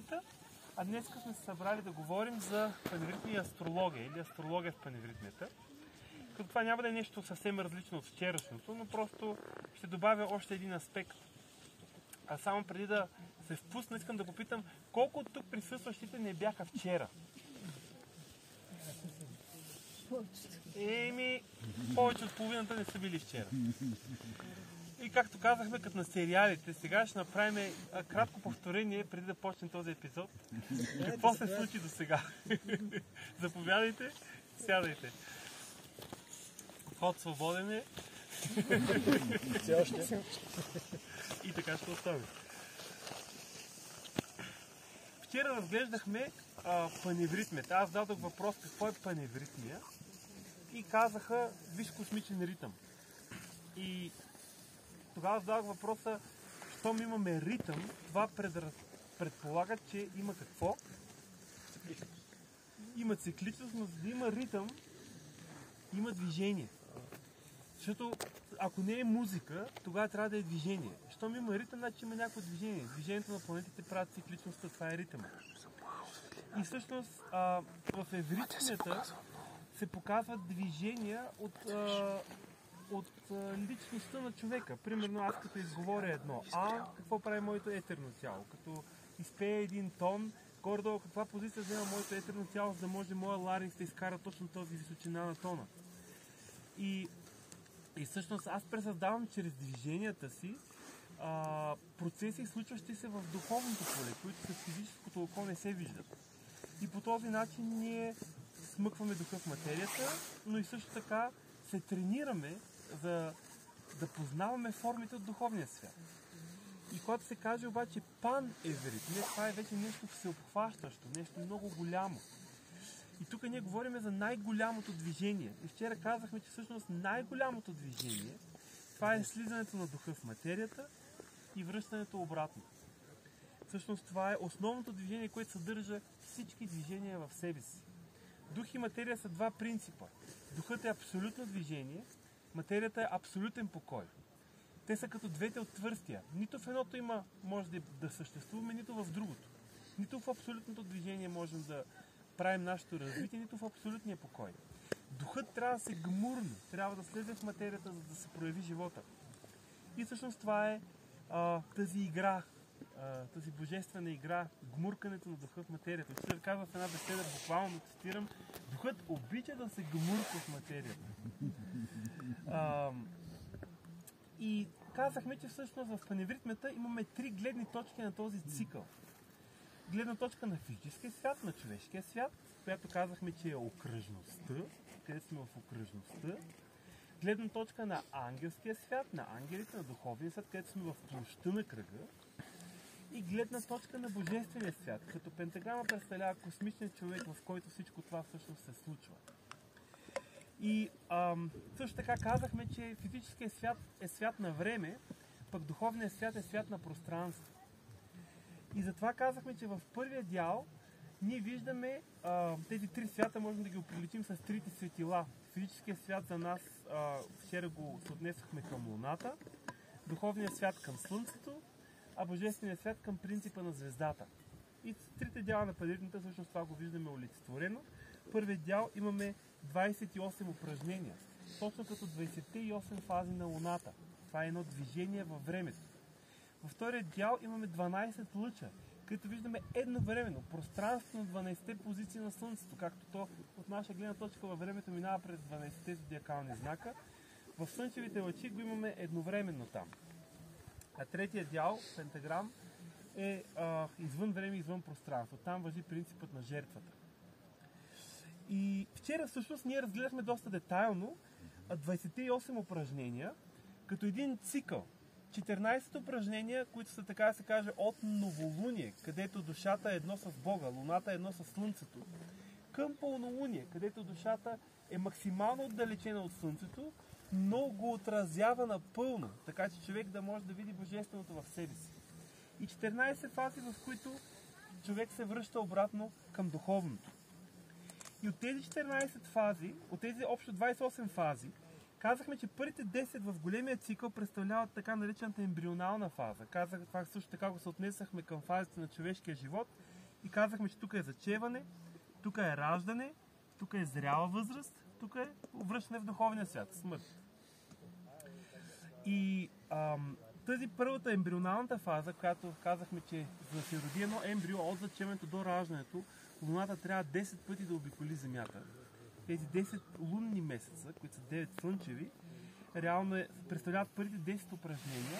паневритмията, а днес сме се събрали да говорим за паневритмия и астрология или астрология в паневритмията. Като това няма да е нещо съвсем различно от вчерашното, но просто ще добавя още един аспект. А само преди да се впусна, искам да попитам, колко от тук присъстващите не бяха вчера? Повече от половината не са били вчера. И както казахме, като на сериалите, сега ще направим кратко повторение, преди да почнем този епизод. Какво се случи до сега? Заповядайте, сядайте. Вход свободен е. Все още. И така ще оставим. Вчера разглеждахме паневритмията. Аз дадох въпрос какво е паневритмия и казаха виж космичен ритъм. И тогава зададох въпроса, щом имаме ритъм, това предполага, че има какво? Има цикличност, но за да има ритъм, има движение. Защото ако не е музика, тогава трябва да е движение. Щом има ритъм, значи има някакво движение. Движението на планетите правят цикличността, това е ритъм. И всъщност в евритмията се показват движения от личността на човека. Примерно аз като изговоря едно какво прави моето етерно тяло? Като изпее един тон, горе-долу каква позиция взема моето етерно тяло, за да може моя ларинкс да изкара точно този височина на тона. И всъщност аз пресъздавам чрез движенията си процеси, случващи се в духовното поле, които с физическото око не се виждат. И по този начин ние смъкваме духа в материята, но и също така се тренираме за да познаваме формите от духовния свят. И когато се каже обаче паневритмия, това е вече нещо всеобхващащо, нещо много голямо. И тук ние говорим за най-голямото движение. И вчера казахме, че всъщност най-голямото движение, това е слизането на духа в материята и връщането обратно. Всъщност това е основното движение, което съдържа всички движения в себе си. Дух и материя са два принципа. Духът е абсолютно движение, материята е абсолютен покой. Те са като двете отвърстия. Нито в едното може да съществуваме, нито в другото. Нито в абсолютното движение можем да правим нашето развитие, нито в абсолютния покой. Духът трябва да се гмурне, трябва да слезе в материята, за да се прояви живота. И всъщност това е тази игра, тази божествена игра, гмуркането на духа в материята. Учителят казва в една беседа, буквално цитирам, духът обича да се гмурка в материята. И казахме, че всъщност в паневритмията имаме три гледни точки на този цикъл. Гледна точка на физическия свят, на човешкия свят, която казахме, че е окръжността, където сме в окръжността. Гледна точка на ангелския свят, на ангелите, на духовния свят, където сме в площта на кръга. И гледна точка на божествения свят, като пентаграма представлява космичен човек, в който всичко това всъщност се случва. И също така казахме, че физическият свят е свят на време, пък духовният свят е свят на пространство. И затова казахме, че в първия дял ние виждаме тези три свята, можем да ги оприличим с трите светила. Физическият свят за нас, вчера го отнесохме към Луната, духовният свят към Слънцето, а божественият свят към принципа на звездата. И трите дяла на паневритмията, всъщност това го виждаме олицетворено. В първият дял имаме 28 упражнения, точно като 28 фази на Луната. Това е едно движение във времето. Във втория дял имаме 12 лъча, където виждаме едновременно пространство на 12-те позиции на Слънцето, както то от наша гледна точка във времето минава през 12-те зодиакални знака. В слънчевите лъчи го имаме едновременно там. А третия дял, пентаграм, е извън време, извън пространство. Там важи принципът на жертвата. И вчера всъщност ние разгледахме доста детайлно 28 упражнения като един цикъл. 14 упражнения, които са, така да се каже, от новолуние, където душата е едно с Бога, Луната е едно с Слънцето, към пълнолуние, където душата е максимално отдалечена от Слънцето, но го отразява напълно, така че човек да може да види божественото в себе си. И 14 фази, в които човек се връща обратно към духовното. И от тези 14 фази, от тези общо 28 фази, Казахме, че първите 10 в големия цикъл представляват така наречената ембрионална фаза. Казах, това също така го се отнесахме към фазите на човешкия живот и казахме, че тук е зачеване, тук е раждане, тук е зряла възраст, тук е връщане в духовния свят, смърт. И тази първата ембрионалната фаза, която казахме, че за да се роди едно ембрио от зачеването до раждането, Луната трябва 10 пъти да обиколи Земята. Тези 10 лунни месеца, които са 9 слънчеви, реално представляват първите 10 упражнения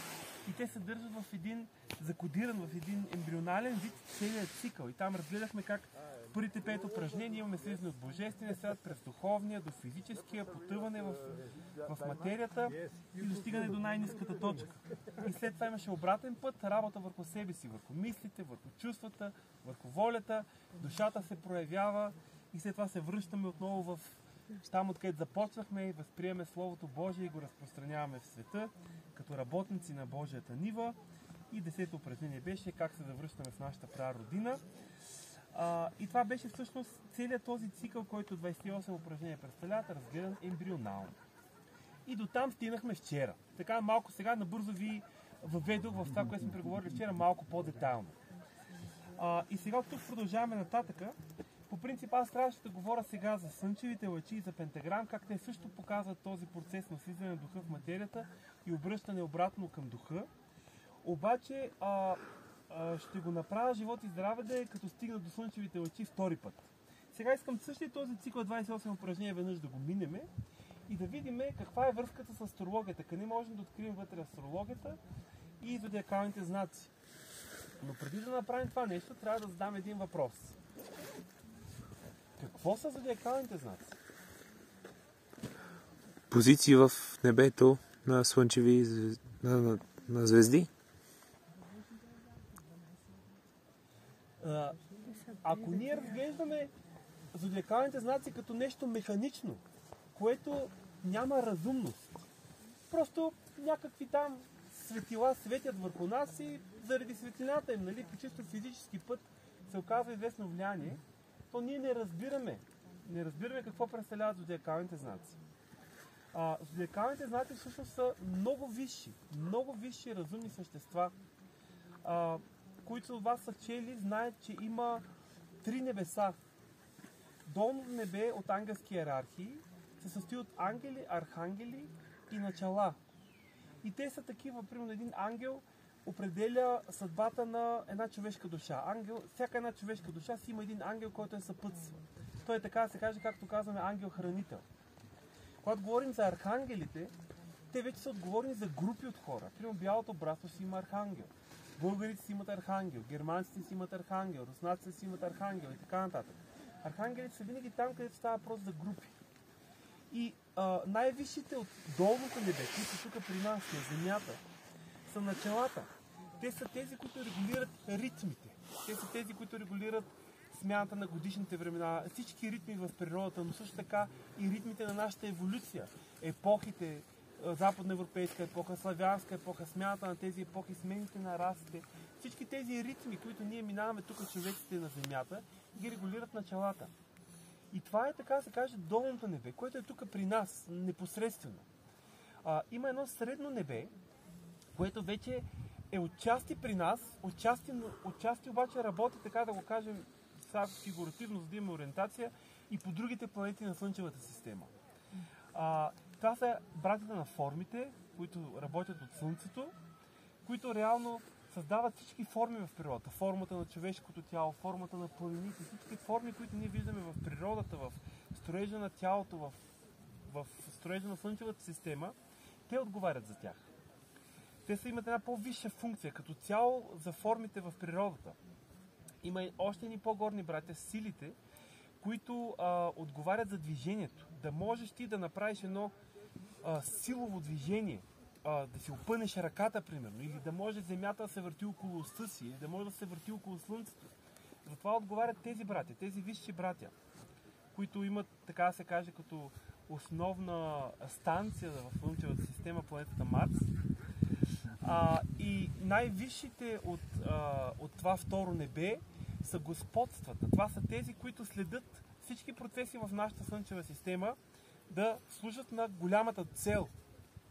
и те се държат в един, закодиран в един ембрионален вид целият цикъл. И там разгледахме как в първите 5 упражнения имаме слизане от божествения свят през духовния до физическия, потъване в материята и достигане до най-ниската точка. И след това имаше обратен път, работа върху себе си, върху мислите, върху чувствата, върху волята, душата се проявява и след това се връщаме отново в там, откъдето започнахме и възприемаме Словото Божие и го разпространяваме в света, като работници на Божията нива. И 10-то упражнение беше как се завръщаме в нашата прародина. И това беше всъщност целият този цикъл, който 28 упражнения представляват, разгледан ембрионално. И до там стигнахме вчера. Така малко сега набързо ви въведох в това, което сме преговорили вчера, малко по-детайлно. И сега от тук продължаваме нататъка. По принцип аз трябваше да говоря сега за слънчевите лъчи и за пентаграм, как те също показват този процес на слизане на духа в материята и обръщане обратно към духа. Обаче ще го направя живот и здраве да е като стигна до слънчевите лъчи втори път. Сега искам същия този цикъл 28 упражнения веднъж да го минеме и да видим каква е връзката с астрологията, къде можем да открием вътре астрологията и зодиакалните знаци. Но преди да направим това нещо, трябва да задам един въпрос. Какво са зодиакалните знаци? Позиции в небето на слънчеви на звезди? Ако ние разглеждаме зодиакалните знаци като нещо механично, което няма разумност, просто някакви там светила светят върху нас и заради светлината им, нали, по чисто физически път се оказва известно влияние, то ние не разбираме какво представляват зодиакалните знаци. Зодиакалните знаци всъщност са много висши разумни същества, които от вас са чели, знаят, че има 3 небеса. Долното небе от ангелски йерархии се състои от ангели, архангели и начала. И те са такива, примерно един ангел определя съдбата на една човешка душа. Всяка една човешка душа си има един ангел, който е съпътства. Той е така да се каже, както казваме, ангел-хранител. Когато говорим за архангелите, те вече са отговорни за групи от хора. Примерно Бялото братство си има архангел. Българите си имат архангел, германците си имат архангел, руснаците си имат архангел и така нататък. Архангелите са винаги там, където става въпрос за групи. И най-висшите от долното небе, които са тук при нас, на земята, са началата. Те са тези, които регулират ритмите. Те са тези, които регулират смяната на годишните времена, всички ритми в природата, но също така и ритмите на нашата еволюция. Епохите, западноевропейска епоха, славянска епоха, смяната на тези епохи, смените на расите. Всички тези ритми, които ние минаваме тук човеците на земята, ги регулират началата. И това е, така да се каже, долното небе, което е тук при нас, непосредствено. Има едно средно небе, което вече е отчасти при нас, отчасти обаче работи, така да го кажем, сега фигуративно, за да имаме ориентация, и по другите планети на Слънчевата система. Това са братята на формите, които работят от Слънцето, които реално създават всички форми в природата. Формата на човешкото тяло, формата на планините, всички форми, които ние виждаме в природата, в строежа на тялото, в строежа на Слънчевата система, те отговарят за тях. Те са имат една по-висша функция, като цяло за формите в природата. Има и още едни по-горни братя, силите, които отговарят за движението. Да можеш ти да направиш едно силово движение, да си опънеш ръката, примерно, или да може Земята да се върти около оста си, или да може да се върти около Слънцето. Затова отговарят тези братя, тези висши братя, които имат, така да се каже, като основна станция в Слънчевата система, планетата Марс. И най-висшите от това второ небе са господствата. Това са тези, които следят всички процеси в нашата Слънчева система, да служат на голямата цел.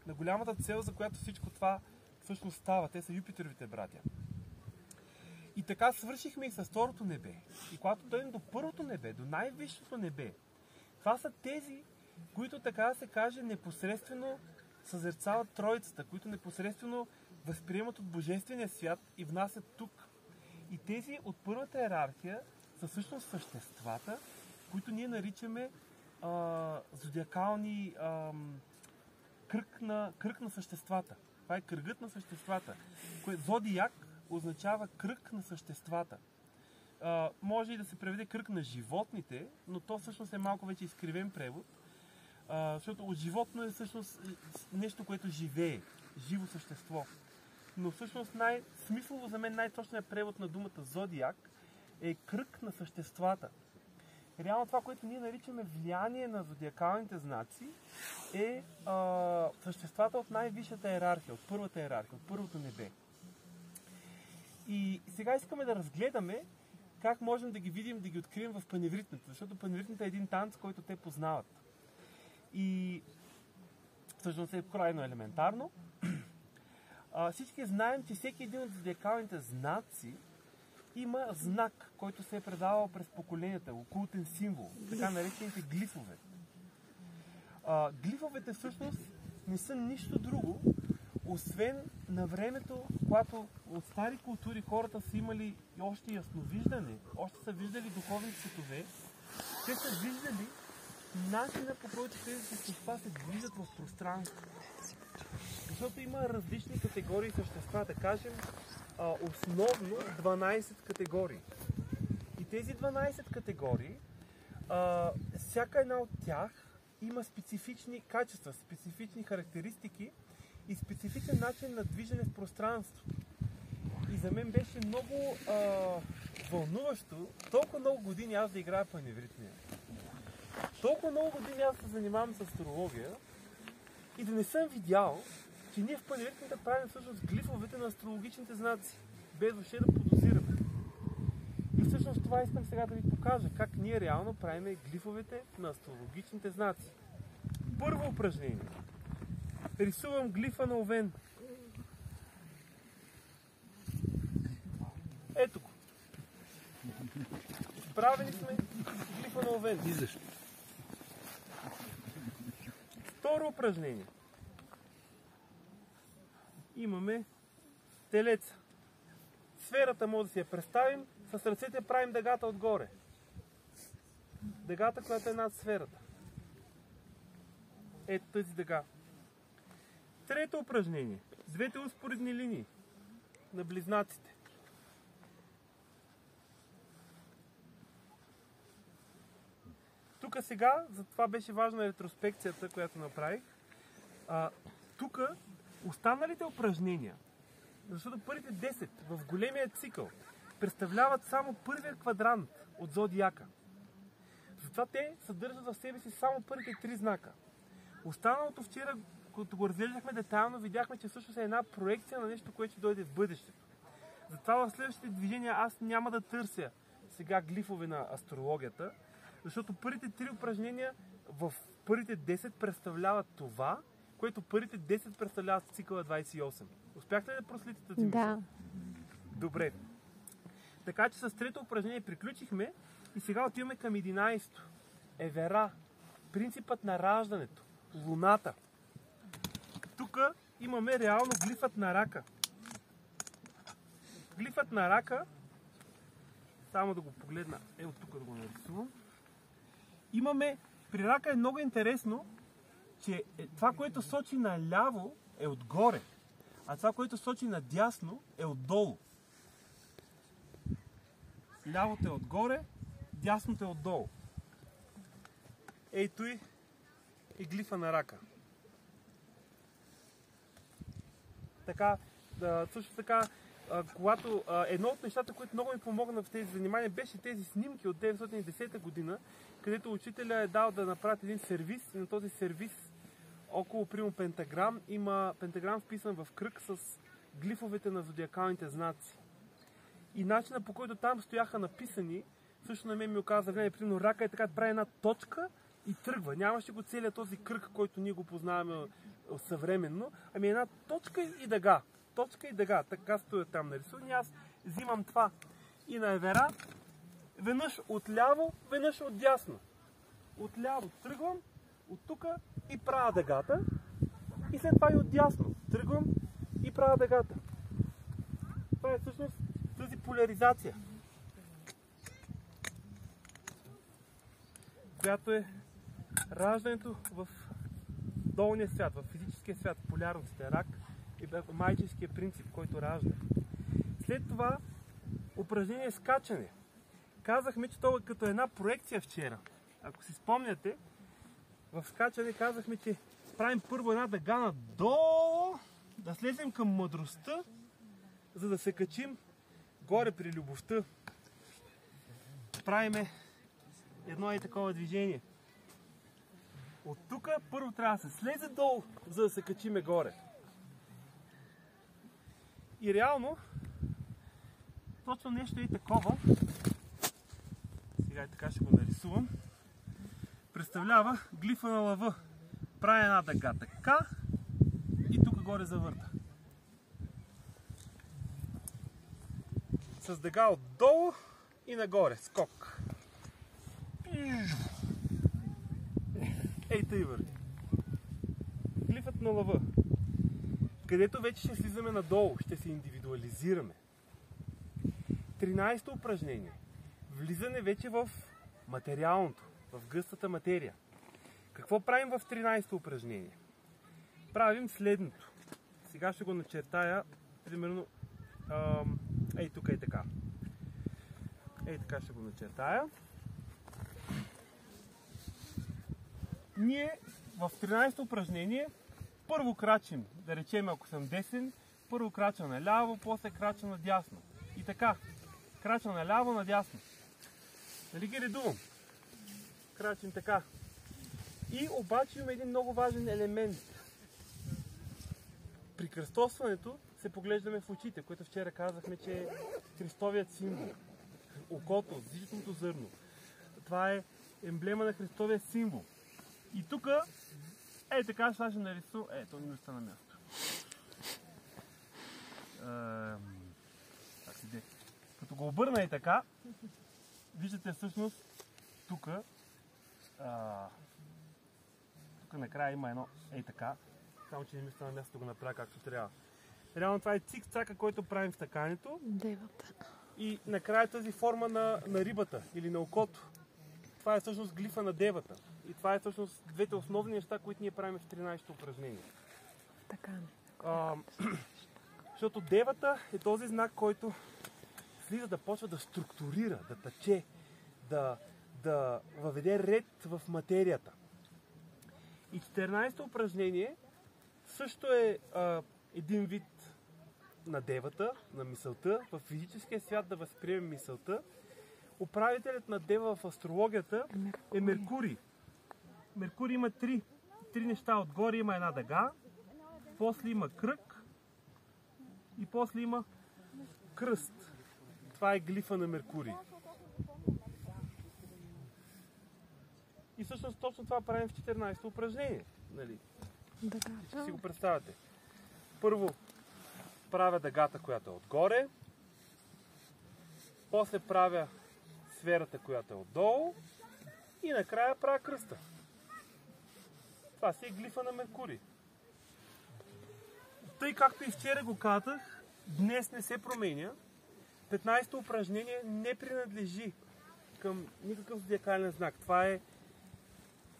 На голямата цел, за която всичко това всъщност става. Те са Юпитеровите братя. И така свършихме и с второто небе. И когато дойдем до първото небе, до най-висшето небе, това са тези, които, така да се каже, непосредствено съзерцават Троицата, които непосредствено възприемат от Божествения свят и внасят тук. И тези от първата иерархия са всъщност съществата, които ние наричаме зодиакални кръг на съществата. Това е кръгът на съществата. Зодиак означава кръг на съществата. Може и да се преведе кръг на животните, но то всъщност е малко вече изкривен превод, защото от животно е всъщност нещо, което живее, живо същество. Но всъщност смислово за мен най-точният превод на думата зодиак е кръг на съществата. Реално това, което ние наричаме влияние на зодиакалните знаци, е съществата от най-висшата иерархия, от първата иерархия, от първото небе. И сега искаме да разгледаме как можем да ги видим, да ги открием в паневритната, защото паневритната е един танц, който те познават. И всъщност е крайно елементарно. Всички знаем, че всеки един от зодиакалните знаци има знак, който се е предавал през поколенията, окултен символ, така наречените глифове. Глифовете всъщност не са нищо друго, освен на времето, когато от стари култури хората са имали още ясновиждане, още са виждали духовни светове, те са виждали начина, по който тези същества се движат в пространството. Защото има различни категории същества, да кажем, основно 12 категории. И тези 12 категории, всяка една от тях има специфични качества, специфични характеристики и специфичен начин на движене в пространството. И за мен беше много вълнуващо толкова много години аз да играя паневритмия. Толкова много години аз се занимавам с астрология и да не съм видял, че ние в паневритмията правим всъщност глифовете на астрологичните знаци, без въобще да подозираме. И всъщност това искам сега да ви покажа, как ние реално правим глифовете на астрологичните знаци. Първо упражнение. Рисувам глифа на Овен. Ето го. Правили сме глифа на Овен. Второ упражнение. Имаме телеца. Сферата може да си я представим, с ръцете правим дъгата отгоре. Дъгата, която е над сферата. Ето тази дъга. Трето упражнение. Двете успоредни линии на близнаците. Тук сега, за това беше важна ретроспекцията, която направих. Тук останалите упражнения, защото първите 10 в големия цикъл представляват само първия квадрант от зодиака. Затова те съдържат в себе си само първите 3 знака. Останалото вчера, когато го разглеждахме детайлно, видяхме, че всъщност е една проекция на нещо, което ще дойде в бъдещето. Затова в следващите движения аз няма да търся сега глифове на астрологията, защото първите 3 упражнения в първите 10 представляват това, което първите 10 представляват цикъла 28. Успяхте ли да проследите тази мисъл? Да. Добре. Така че с трето упражнение приключихме и сега отиваме към 11-то. Евера. Принципът на раждането. Луната. Тук имаме реално глифът на рака. Глифът на рака, само да го погледна, от тук да го нарисувам. Имаме, при рака е много интересно, че това, което сочи наляво е отгоре, а това, което сочи надясно е отдолу. Лявото е отгоре, дясното е отдолу. Ето и глифа на рака. Така, също така, когато едно от нещата, които много ми помогна в тези занимания, беше тези снимки от 1910 година, където учителя е дал да направят един сервис и на този сервис около прямо пентаграм има пентаграм вписан в кръг с глифовете на зодиакалните знаци. И начина, по който там стояха написани, също на мен ми оказа време, примерно рака е така, прави една точка и тръгва. Нямаше го целият този кръг, който ние го познаваме съвременно, ами една точка и дъга. Точка и дъга. Така стоя там нарисувани. Аз взимам това и на евера веднъж отляво, веднъж отдясно. Отляво тръгвам, от тук и правя дъгата. И след това и отдясно тръгвам и правя дъгата. Това е всъщност тази поляризация, която е раждането в долния свят, в физическия свят, полярностите, рак и майчинския принцип, който ражда. След това упражнение скачане. Казахме, че това е като една проекция вчера. Ако си спомняте, в скачане казахме, че правим първо една дъга надолу, да слезем към мъдростта, за да се качим горе при любовта. Правиме едно и такова движение. От тук първо трябва да се слезе долу, за да се качиме горе. И реално, точно нещо е такова. Сега и така ще го нарисувам. Представлява глифа на лъва. Прави една дъга така и тук горе завърта. С дъга отдолу и нагоре. Скок. Ей тъй върви. Глифът на лъва. Където вече ще слизаме надолу, ще се индивидуализираме. 13-то упражнение. Влизане вече в материалното, в гъстата материя. Какво правим в 13-то упражнение? Правим следното. Сега ще го начертая, примерно, ей тук е така. Ей така ще го начертая. Ние в 13-то упражнение първо крачим, да речем, ако съм десен, първо крача наляво, после крача надясно. И така, крача наляво, надясно. Нали ги редувам? Крачим така. И обаче има един много важен елемент. При кръстосването се поглеждаме в очите, което вчера казахме, че е Христовият символ. Окото, зиждното зърно. Това е емблема на Христовия символ. И тук, така ще нарисувам. То не ми остана място. Като го обърна така, виждате всъщност тук накрая има едно така, само че не ми остана място да го направя както трябва. Реално това е цик-цака, който правим в стакането. Девата. И накрая тази форма на рибата или на окото. Това е всъщност глифа на девата. И това е всъщност двете основни неща, които ние правим в 13-то упражнение. Така не. Защото девата е този знак, който слиза да почва да структурира, да тъче, да въведе ред в материята. И 14-то упражнение също е един вид на девата, на мисълта. В физическия свят да възприемем мисълта. Управителят на дева в астрологията е Меркурий. Меркурий има три неща. Отгоре има една дъга, после има кръг и после има кръст. Това е глифа на Меркурий. И всъщност точно това правим в 14-то упражнение. Нали? Ще си го представяте. Първо правя дъгата, която е отгоре. После правя сферата, която е отдолу. И накрая правя кръста. Това си е глифа на Меркурий. Тъй както и вчера го казах, днес не се променя. 15-то упражнение не принадлежи към никакъв зодиакален знак. Това е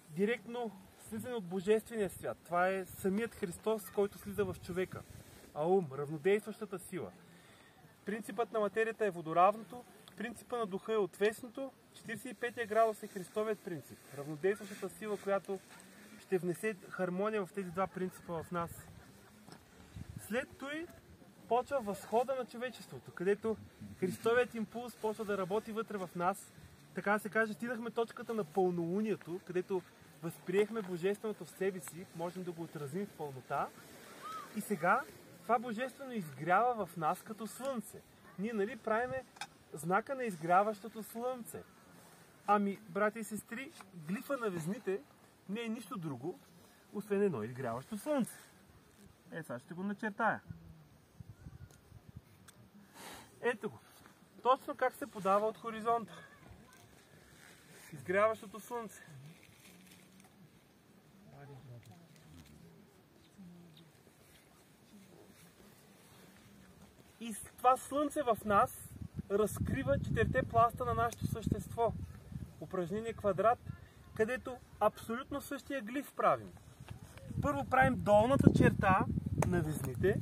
директно слизане от Божествения свят. Това е самият Христос, който слиза в човека. Аум, равнодействащата сила. Принципът на материята е водоравното, принципът на духа е отвесното, 45-я градус е Христовият принцип. Равнодействащата сила, която ще внесе хармония в тези два принципа в нас. След това почва възхода на човечеството, където Христовият импулс почва да работи вътре в нас. Така да се каже, стигнахме точката на пълнолунието, където възприехме Божественото в себе си, можем да го отразим в пълнота. И сега това Божествено изгрява в нас като слънце. Ние, правиме знака на изгряващото слънце. Ами, брати и сестри, глифа на везните не е нищо друго, освен едно изгряващо слънце. Сега ще го начертая. Ето го. Точно как се подава от хоризонта. Изгряващото слънце. И това слънце в нас разкрива четирите пласта на нашето същество. Упражнение квадрат, където абсолютно същия глиф правим. Първо правим долната черта на везните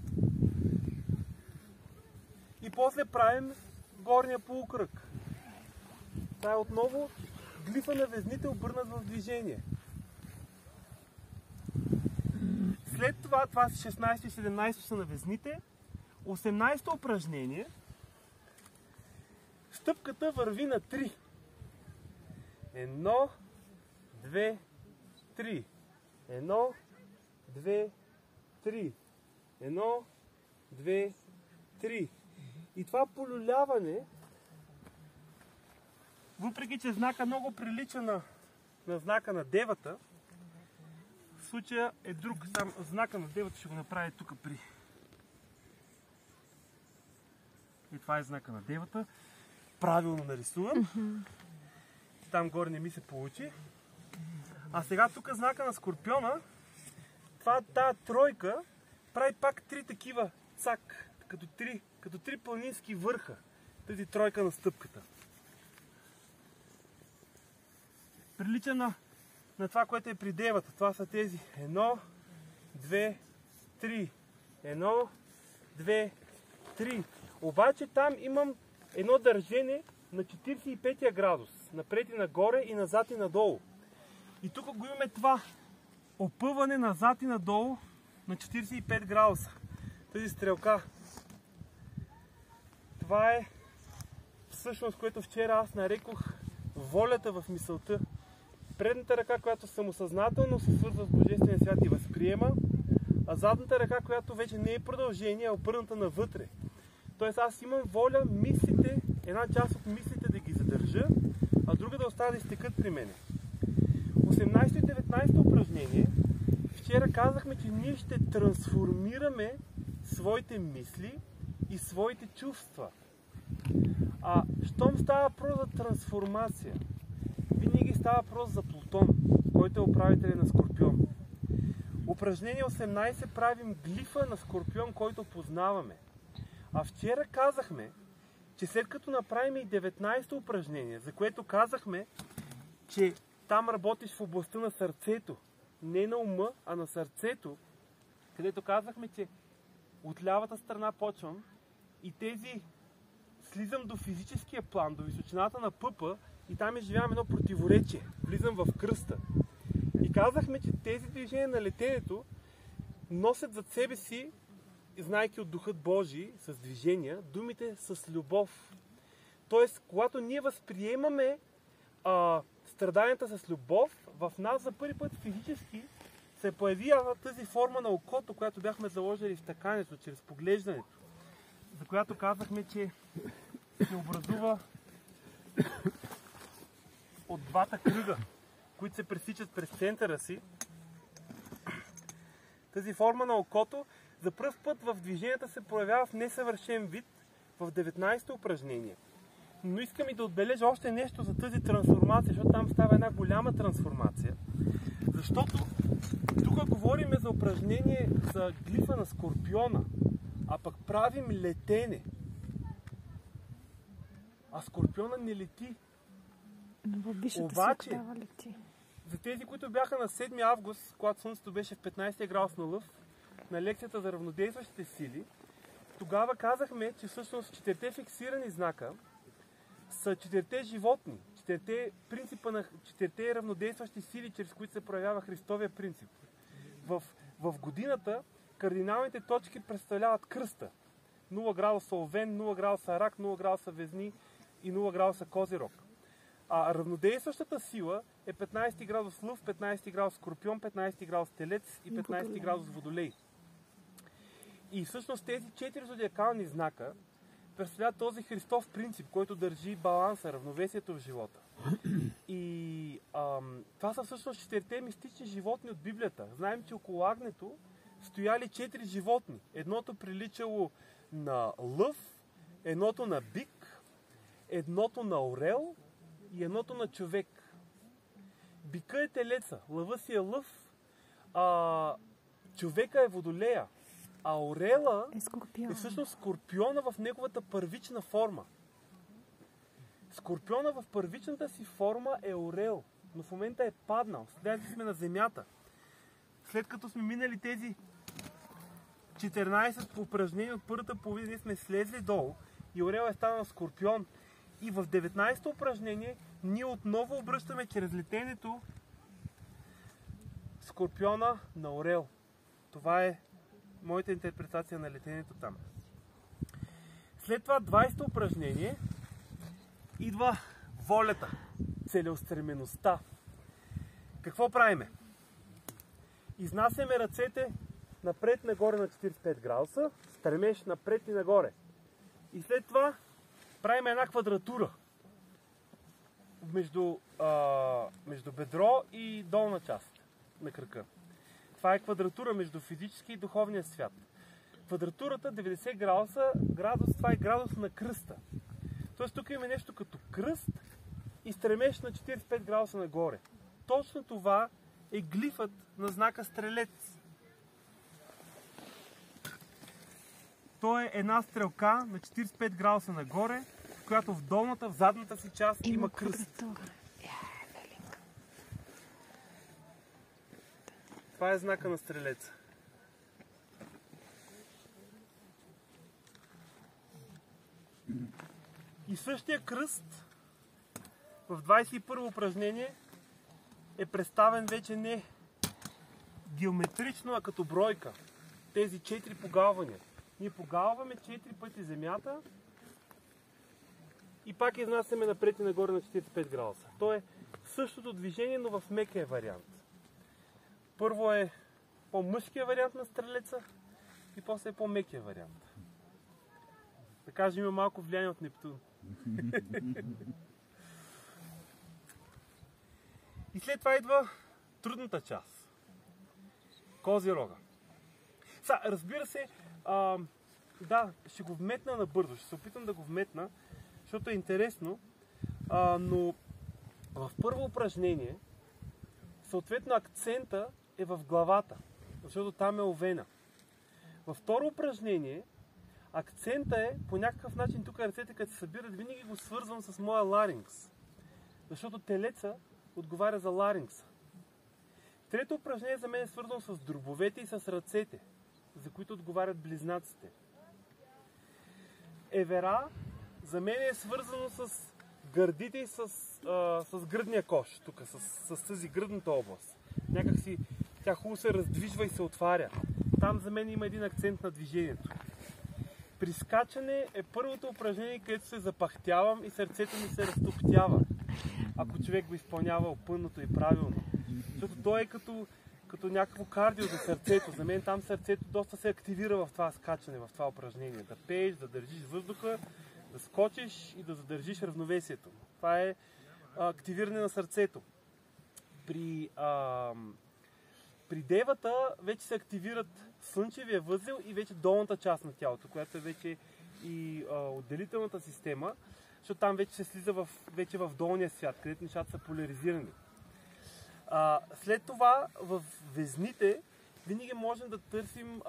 и после правим горния полукръг. Това е отново глифа на везните обърнат в движение. След това 16 и 17 са на везните. 18-то упражнение, стъпката върви на 3. 1, 2, 3. 1, 2, 3. 1, 2, 3. И това полюляване, въпреки че знака много прилича на знака на девата, в случая е друг. Сам знака на девата ще го направя тук при. И това е знака на девата. Правилно нарисуван. Там горе не ми се получи. А сега тук знака на Скорпиона. Тази тройка прави пак 3 такива цак. Като три планински върха. Тази тройка на стъпката. Прилича на това, което е при девата. Това са тези 1, 2, 3. 1, 2, 3. Обаче там имам едно държение на 45 градус. Напред и нагоре и назад и надолу. И тук го имаме това опъване назад и надолу на 45 градуса. Тази стрелка. Това е всъщност, което вчера аз нарекох волята в мисълта. Предната ръка, която самосъзнателно се свързва с Божествения свят и възприема, а задната ръка, която вече не е продължение, а обърната навътре. Тоест аз имам воля мислите, една част от мислите да ги задържа, а друга да остава да изтекат при мене. 18 и 19 упражнение, вчера казахме, че ние ще трансформираме своите мисли и своите чувства. Щом става въпрос за трансформация, винаги става въпрос за Плутон, който е управителя на Скорпион. Упражнение 18 правим глифа на Скорпион, който познаваме. А вчера казахме, че след като направим и 19-то упражнение, за което казахме, че там работиш в областта на сърцето, не на ума, а на сърцето, където казахме, че от лявата страна почвам и слизам до физическия план, до височината на пъпа и там изживявам едно противоречие. Влизам в кръста. И казахме, че тези движения на летенето носят зад себе си, знайки от Духът Божий, с движения, думите с любов. Тоест, когато ние възприемаме страданията с любов, в нас за първи път физически се появява тази форма на окото, която бяхме заложили в тъкането, чрез поглеждането, за която казахме, че се образува от двата кръга, които се пресичат през центъра си. Тази форма на окото за пръв път в движенията се проявява в несъвършен вид в 19-то упражнение. Но искам и да отбележа още нещо за тази трансформация, защото там става една голяма трансформация. Защото тук говорим за упражнение за глифа на Скорпиона, а пък правим летене. А Скорпиона не лети. Обаче, за тези, които бяха на 7 август, когато Слънцето беше в 15 градус на Лъв, на лекцията за равнодействащите сили, тогава казахме, че всъщност 4 фиксирани знака са 4 животни, 4 принципа на 4 равнодействащи сили, чрез които се проявява Христовия принцип. В годината кардиналните точки представляват кръста. 0 градуса Овен, 0 градуса Рак, 0 градуса Везни и 0 градуса Козирог. А равнодействащата сила е 15 градус Лъв, 15 градус Скорпион, 15 градус Телец и 15 градус Водолей. И всъщност тези 4 зодиакални знака представлява този Христов принцип, който държи баланса, равновесието в живота. И това са всъщност 4 мистични животни от Библията. Знаем, че около агнето стояли 4 животни. Едното приличало на лъв, едното на бик, едното на орел и едното на човек. Бика е телеца, лъва си е лъв, човека е водолея, а орела е всъщност скорпиона в неговата първична форма. Скорпиона в първичната си форма е орел, но в момента е паднал. Слязли сме на земята. След като сме минали тези 14 упражнения от първата половина, ние сме слезли долу и орел е станал скорпион. И в 19-то упражнение ние отново обръщаме чрез летенето скорпиона на орел. Това е моята интерпретация на летенето там. След това 20-то упражнение идва волята, целеустремеността. Какво правиме? Изнасяме ръцете напред-нагоре на 45 градуса, стремеж напред и нагоре. И след това правим една квадратура между бедро и долна част на кръка. Това е квадратура между физически и духовния свят. Квадратурата 90 градус, това е градус на кръста. Тоест тук имаме нещо като кръст и стремеж на 45 градуса нагоре. Точно това е глифът на знака стрелец. То е една стрелка на 45 градуса нагоре, в която в долната, в задната си част има кръст. Това е знака на стрелеца. И същия кръст в 21 упражнение е представен вече не геометрично, а като бройка. Тези 4 погалвания. Ние погалваме 4 пъти земята и пак изнасяме напред и нагоре на 45 градуса. То е същото движение, но в мекия вариант. Първо е по-мъжкия вариант на стрелеца и после е по-мекия вариант. Да кажем, има малко влияние от Нептун. И след това идва трудната част. Козирога. Разбира се, да, ще го вметна набързо. Ще се опитам да го вметна, защото е интересно. Но в първо упражнение, съответно акцента е в главата, защото там е овена. Във второ упражнение, акцента е по някакъв начин, тук ръцете като се събират, винаги го свързвам с моя ларингс. Защото телеца отговаря за ларингса. Трето упражнение за мен е свързано с дробовете и с ръцете, за които отговарят близнаците. Евера за мен е свързано с гърдите и с гръдния кош, тук, с тази гръдната област. Някак си тя хубаво се раздвижва и се отваря. Там за мен има един акцент на движението. При скачане е първото упражнение, където се запахтявам и сърцето ми се разтоптява. Ако човек го изпълнява опънато и правилно. Защото то е като някакво кардио за сърцето. За мен там сърцето доста се активира в това скачане, в това упражнение. Да пееш, да държиш въздуха, да скочиш и да задържиш равновесието. Това е активиране на сърцето. При девата вече се активират слънчевия възел и вече долната част на тялото, която е вече и отделителната система, защото там вече се слиза вече в долния свят, където нещата са поляризирани. След това в везните винаги можем да търсим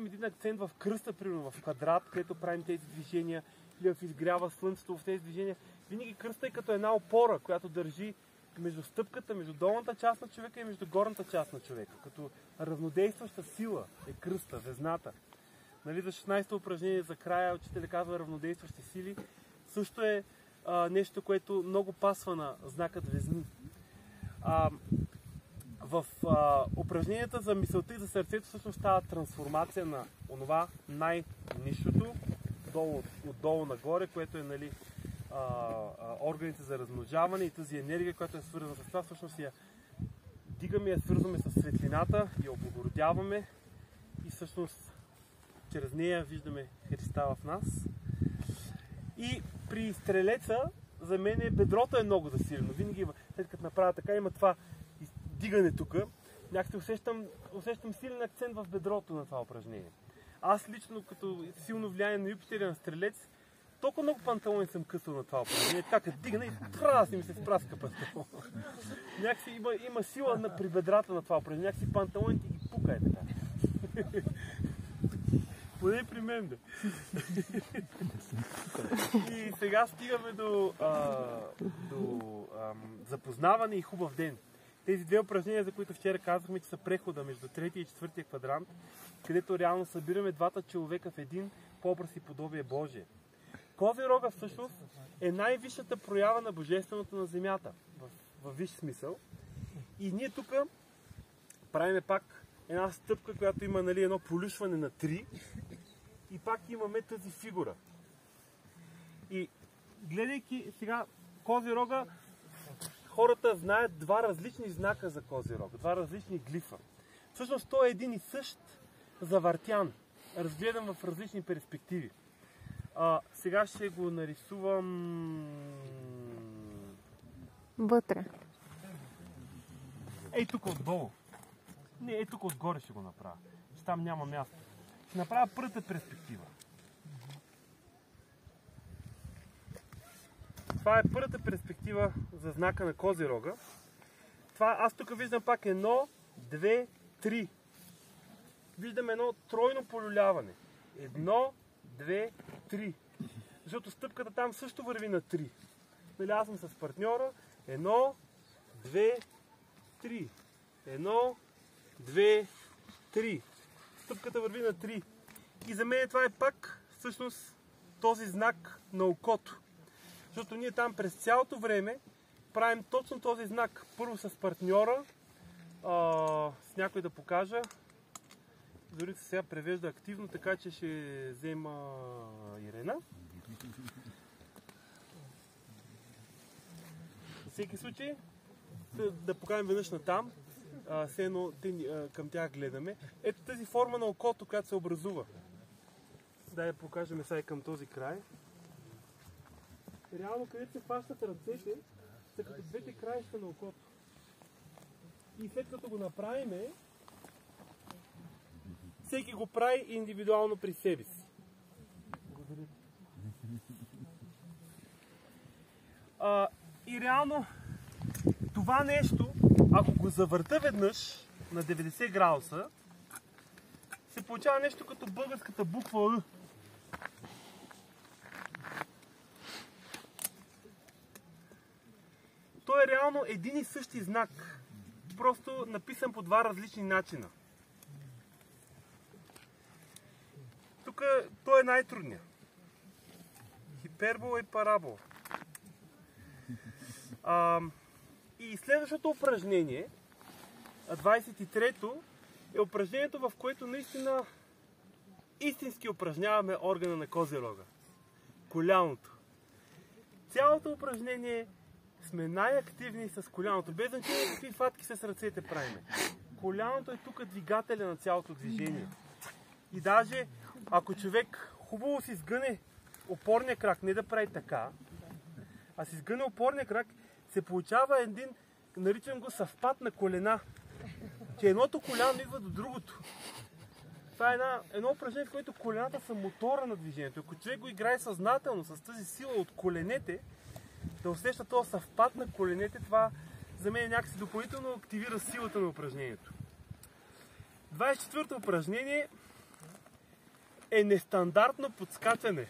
един акцент в кръста, примерно в квадрат, където правим тези движения, или в изгрява слънцето в тези движения. Винаги кръста е като една опора, която държи между стъпката, между долната част на човека и между горната част на човека. Като равнодействаща сила е кръста, везната. Нали, за 16-то упражнение за края учителя казва равнодействащи сили. Също е нещо, което много пасва на знакът везни. В упражненията за мисълта и за сърцето всъщност става трансформация на онова най-нишото, отдолу нагоре, което е, нали, органите за размножаване и тази енергия, която е свързана с това, всъщност я дигаме, я свързваме с светлината, я облагородяваме и всъщност чрез нея виждаме Христа в нас. И при стрелеца, за мен бедрото е много засилено. Винаги, след като направя така, има това дигане тук. Някакси усещам силен акцент в бедрото на това упражнение. Аз лично, като силно влияние на Юпитер и на стрелец, толкова много панталони съм късал на това упражнение. Така като дигна и си ми се спраска панталон. Някакси има сила при бедрата на това упражнение. Някакси панталоните ги пука така. Поне при мен да. И сега стигаме до запознаване и хубав ден. Тези две упражнения, за които вчера казахме, че са прехода между третия и четвъртия квадрант, където реално събираме двата човека в един по образ и подобие Божие. Козирога всъщност е най-висшата проява на Божественото на Земята, в висш смисъл. И ние тук правиме пак една стъпка, която има едно полюшване на 3 и пак имаме тази фигура. И гледайки сега Козирога, хората знаят два различни знака за Козирога, два различни глифа. Всъщност той е един и същ завъртян, разгледан в различни перспективи. Сега ще го нарисувам вътре. Ей тук отдолу. Не, ей тук отгоре ще го направя. Там няма място. Ще направя първата перспектива. Това е първата перспектива за знака на Козирога. Това аз тук виждам пак 1, 2, 3. Виждам едно тройно полюляване. 1, 2, 3. Защото стъпката там също върви на 3. Нали, аз съм с партньора. 1, 2, 3. 1, 2, 3. Стъпката върви на 3. И за мен това е пак всъщност този знак на окото. Защото ние там през цялото време правим точно този знак. Първо с партньора, с някой да покажа. Зорица сега превежда активно, така че ще взема Ирена. В всеки случай, да покажем веднъж на там, все едно към тях гледаме. Ето тази форма на окото, която се образува. Дай да покажем сега и към този край. Реално, където се хващат ръцете, са като двете краища на окото. И след като го направиме, всеки го прави индивидуално при себе си. Благодаря. И реално, това нещо, ако го завърта веднъж на 90 градуса, се получава нещо като българската буква Ъ. Той е реално един и същи знак, просто написан по два различни начина. Тук той е най-трудният. Хипербола и парабола. И следващото упражнение, 23-то, е упражнението, в което наистина истински упражняваме органа на Козирога. Коляното. Цялото упражнение сме най-активни с коляното. Без значение какви фатки с ръцете правиме. Коляното е тук двигателя на цялото движение. И даже ако човек хубаво си сгъне опорния крак, не да прави така, а си сгъне опорния крак, се получава един, наричам го съвпад на колена. Че едното коляно идва до другото. Това е едно упражнение, в което колената са мотора на движението. Ако човек го играе съзнателно, с тази сила от коленете, да усеща този съвпад на коленете, това за мен някакси допълнително активира силата на упражнението. 24-то упражнение е нестандартно подскачане.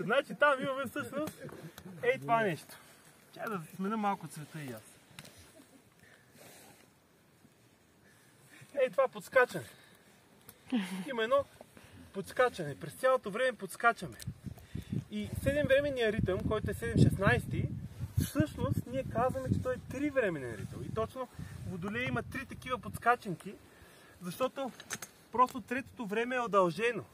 Значи там имаме всъщност това нещо. Чай да смена малко цвета и аз. Това подскачане. Има едно подскачане. През цялото време подскачаме. И 7-временния ритъм, който е 7-16, всъщност ние казваме, че той е 3-временен ритъм. И точно Водолей има 3 такива подскаченки, защото просто третото време е удължено.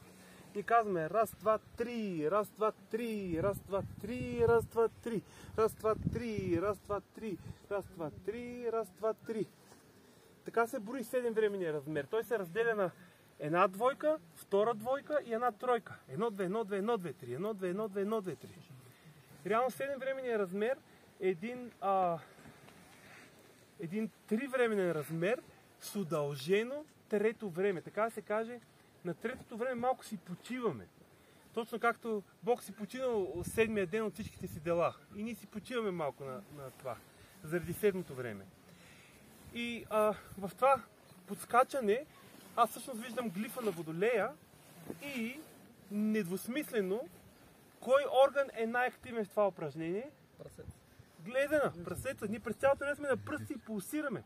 Ние казваме раз, два, три, раз, два, три, раз, два, три, раз, два, три, раз, два, три, раз, два, три, раз, два, три, раз, два, три. Така се брои 7-временния размер. Той се разделя на Една двойка, втора двойка и една тройка. 1, 2, 1, 2, 1, 2, 3. 1, 2, 1, 2, 1, 2, 3. Реално средновременният размер е един тривременен размер с удължено трето време. Така да се каже, на третото време малко си почиваме. Точно както Бог си починал седмия ден от всичките си дела. И ние си почиваме малко на това, заради седмото време. И в това подскачане аз всъщност виждам глифа на Водолея и недвусмислено кой орган е най-активен в това упражнение? Прасец. Глезена, прасеца. Ние през цялото време сме на пръсти и пулсираме.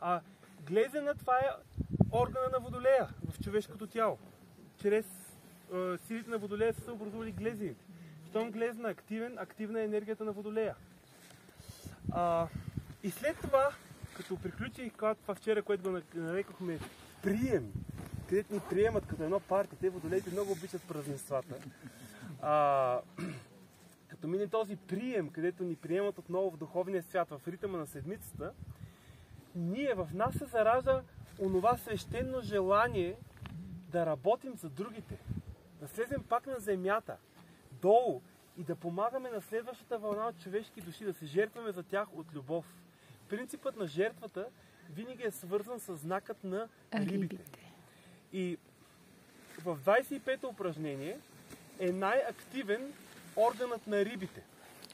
А глезена, това е органа на Водолея в човешкото тяло. Чрез силите на Водолея са се образували глезените. Щом глезена е активна е енергията на Водолея. И след това, като приключих това вчера, което го нарекохме прием, където ни приемат като едно парти, те Водолеите много обичат празненствата. Като мине този прием, където ни приемат отново в духовния свят, в ритъма на седмицата, в нас се заражда онова свещено желание да работим за другите, да слезем пак на земята, долу и да помагаме на следващата вълна от човешки души, да се жертваме за тях от любов. Принципът на жертвата винаги е свързан с знакът на рибите. И в 25-то упражнение е най-активен органът на рибите.